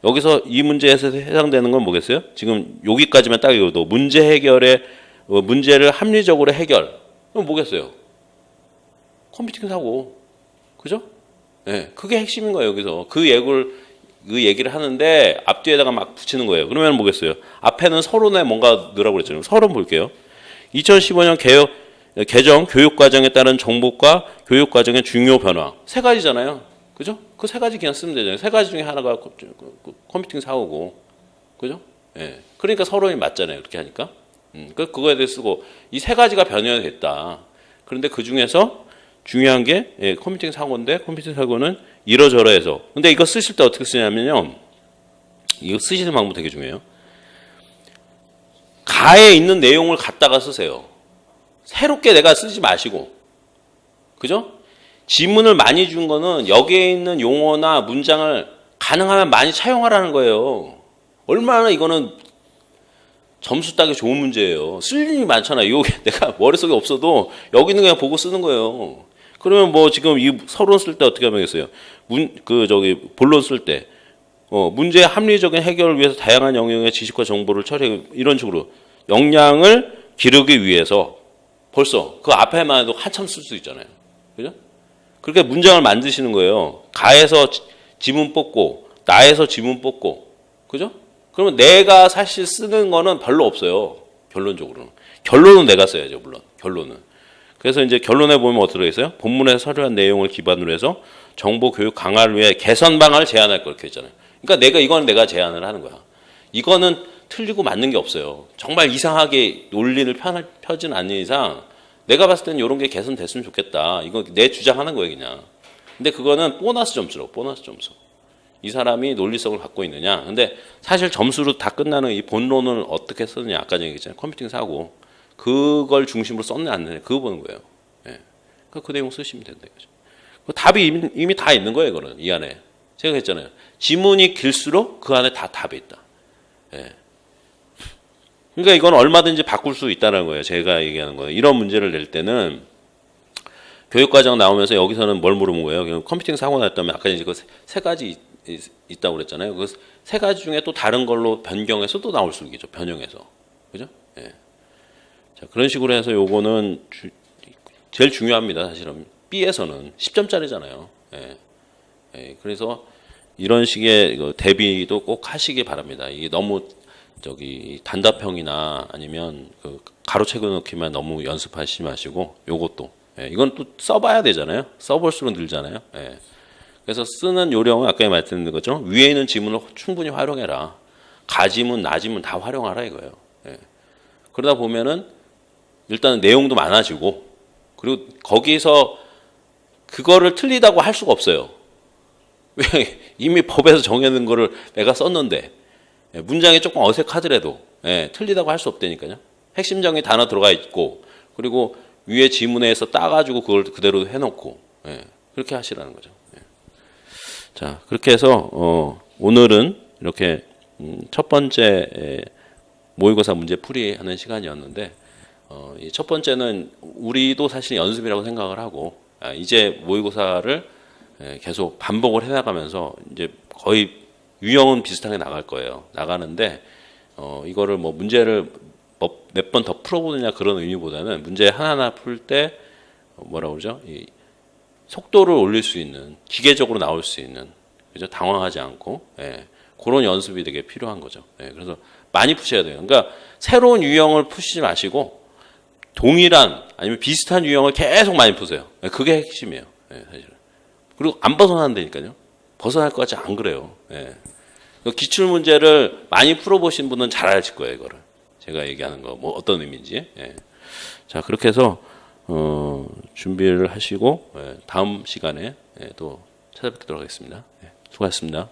여기서 이 문제에서 해당되는 건 뭐겠어요? 지금 여기까지만 딱 읽어도 문제 해결에 문제를 합리적으로 해결. 그럼 뭐겠어요? 컴퓨팅 사고. 그죠? 네, 그게 핵심인 거예요, 여기서. 그 얘기를 하는데 앞뒤에다가 막 붙이는 거예요. 그러면 뭐겠어요? 앞에는 서론에 뭔가 넣으라고 그랬잖아요. 서론 볼게요. 2015년 개정 교육과정에 따른 정보과 교육과정의 중요 변화. 세 가지잖아요. 그죠? 그 세 가지 그냥 쓰면 되잖아요. 세 가지 중에 하나가 컴퓨팅 사고고. 그죠? 예. 그러니까 서론이 맞잖아요. 그렇게 하니까. 그거에 대해 쓰고, 이 세 가지가 변형이 됐다. 그런데 그 중에서 중요한 게, 컴퓨팅 사고인데, 컴퓨팅 사고는 이러저러해서. 근데 이거 쓰실 때 어떻게 쓰냐면요. 이거 쓰시는 방법 되게 중요해요. 가에 있는 내용을 갖다가 쓰세요. 새롭게 내가 쓰지 마시고. 그죠? 지문을 많이 준 거는 여기에 있는 용어나 문장을 가능하면 많이 차용하라는 거예요. 얼마나 이거는 점수 따기 좋은 문제예요. 쓸 일이 많잖아요. 이거 내가 머릿속에 없어도 여기 있는 거 그냥 보고 쓰는 거예요. 그러면 뭐 지금 이 서론 쓸 때 어떻게 하면 되겠어요? 본론 쓸 때, 문제의 합리적인 해결을 위해서 다양한 영역의 지식과 정보를 처리해, 이런 식으로 역량을 기르기 위해서 벌써 그 앞에만 해도 한참 쓸 수 있잖아요. 그죠? 그렇게 문장을 만드시는 거예요. 가에서 지문 뽑고, 나에서 지문 뽑고. 그죠? 그러면 내가 사실 쓰는 거는 별로 없어요. 결론적으로는. 결론은 내가 써야죠, 물론. 결론은. 그래서 이제 결론에 보면 어떻게 되어 있어요? 본문에 서류한 내용을 기반으로 해서 정보 교육 강화를 위해 개선 방안을 제안할 거 이렇게 했잖아요. 그러니까 이건 내가 제안을 하는 거야. 이거는 틀리고 맞는 게 없어요. 정말 이상하게 논리를 펴진 않는 이상 내가 봤을 때는 이런 게 개선됐으면 좋겠다. 이거 내 주장하는 거예요, 그냥. 근데 그거는 보너스 점수라고, 보너스 점수. 이 사람이 논리성을 갖고 있느냐. 근데 사실 점수로 다 끝나는 이 본론을 어떻게 쓰느냐. 아까 얘기했잖아요. 컴퓨팅 사고. 그걸 중심으로 썼느냐, 안 했느냐. 그거 보는 거예요. 예. 그 내용 쓰시면 된다. 이거죠. 그 답이 이미 다 있는 거예요, 이거는. 이 안에. 제가 했잖아요. 지문이 길수록 그 안에 다 답이 있다. 예. 그러니까 이건 얼마든지 바꿀 수 있다는 거예요. 제가 얘기하는 거예요. 이런 문제를 낼 때는 교육과정 나오면서 여기서는 뭘 물어본 거예요? 컴퓨팅 사고 났다면 아까 이제 그 세 가지 있다고 그랬잖아요. 그 세 가지 중에 또 다른 걸로 변경해서 또 나올 수 있겠죠. 변형해서. 그죠? 예. 자, 그런 식으로 해서 요거는 제일 중요합니다. 사실은. B에서는 10점짜리잖아요. 예. 예. 그래서 이런 식의 대비도 꼭 하시기 바랍니다. 이게 너무 단답형이나 아니면 가로채고 넣기만 너무 연습하시지 마시고 요것도 이건 또 써봐야 되잖아요. 써볼수록 늘잖아요. 그래서 쓰는 요령은 아까 말씀드린 거죠. 위에 있는 지문을 충분히 활용해라. 가지문, 나지문 다 활용하라 이거예요. 그러다 보면은 일단은 내용도 많아지고 그리고 거기서 그거를 틀리다고 할 수가 없어요. 왜 이미 법에서 정해놓은 거를 내가 썼는데 문장이 조금 어색하더라도 틀리다고 할 수 없다니까요. 핵심적인 단어 들어가 있고 그리고 위에 지문에서 따가지고 그걸 그대로 해놓고 그렇게 하시라는 거죠. 자, 그렇게 해서 오늘은 이렇게 첫 번째 모의고사 문제 풀이하는 시간이었는데 이 첫 번째는 우리도 사실 연습이라고 생각을 하고 이제 모의고사를 계속 반복을 해나가면서 이제 거의 유형은 비슷하게 나갈 거예요. 나가는데 이거를 뭐 문제를 몇 번 더 풀어보느냐 그런 의미보다는 문제 하나하나 풀 때 뭐라고 그러죠? 이 속도를 올릴 수 있는 기계적으로 나올 수 있는 그죠? 당황하지 않고 그런 연습이 되게 필요한 거죠. 그래서 많이 푸셔야 돼요. 그러니까 새로운 유형을 푸시지 마시고 동일한 아니면 비슷한 유형을 계속 많이 푸세요. 그게 핵심이에요. 사실은. 그리고 안 벗어난다니까요. 벗어날 것 같지 안 그래요. 기출 문제를 많이 풀어보신 분은 잘 아실 거예요. 이거를 제가 얘기하는 거 뭐 어떤 의미인지. 자, 그렇게 해서 준비를 하시고 다음 시간에 또 찾아뵙도록 하겠습니다. 수고하셨습니다.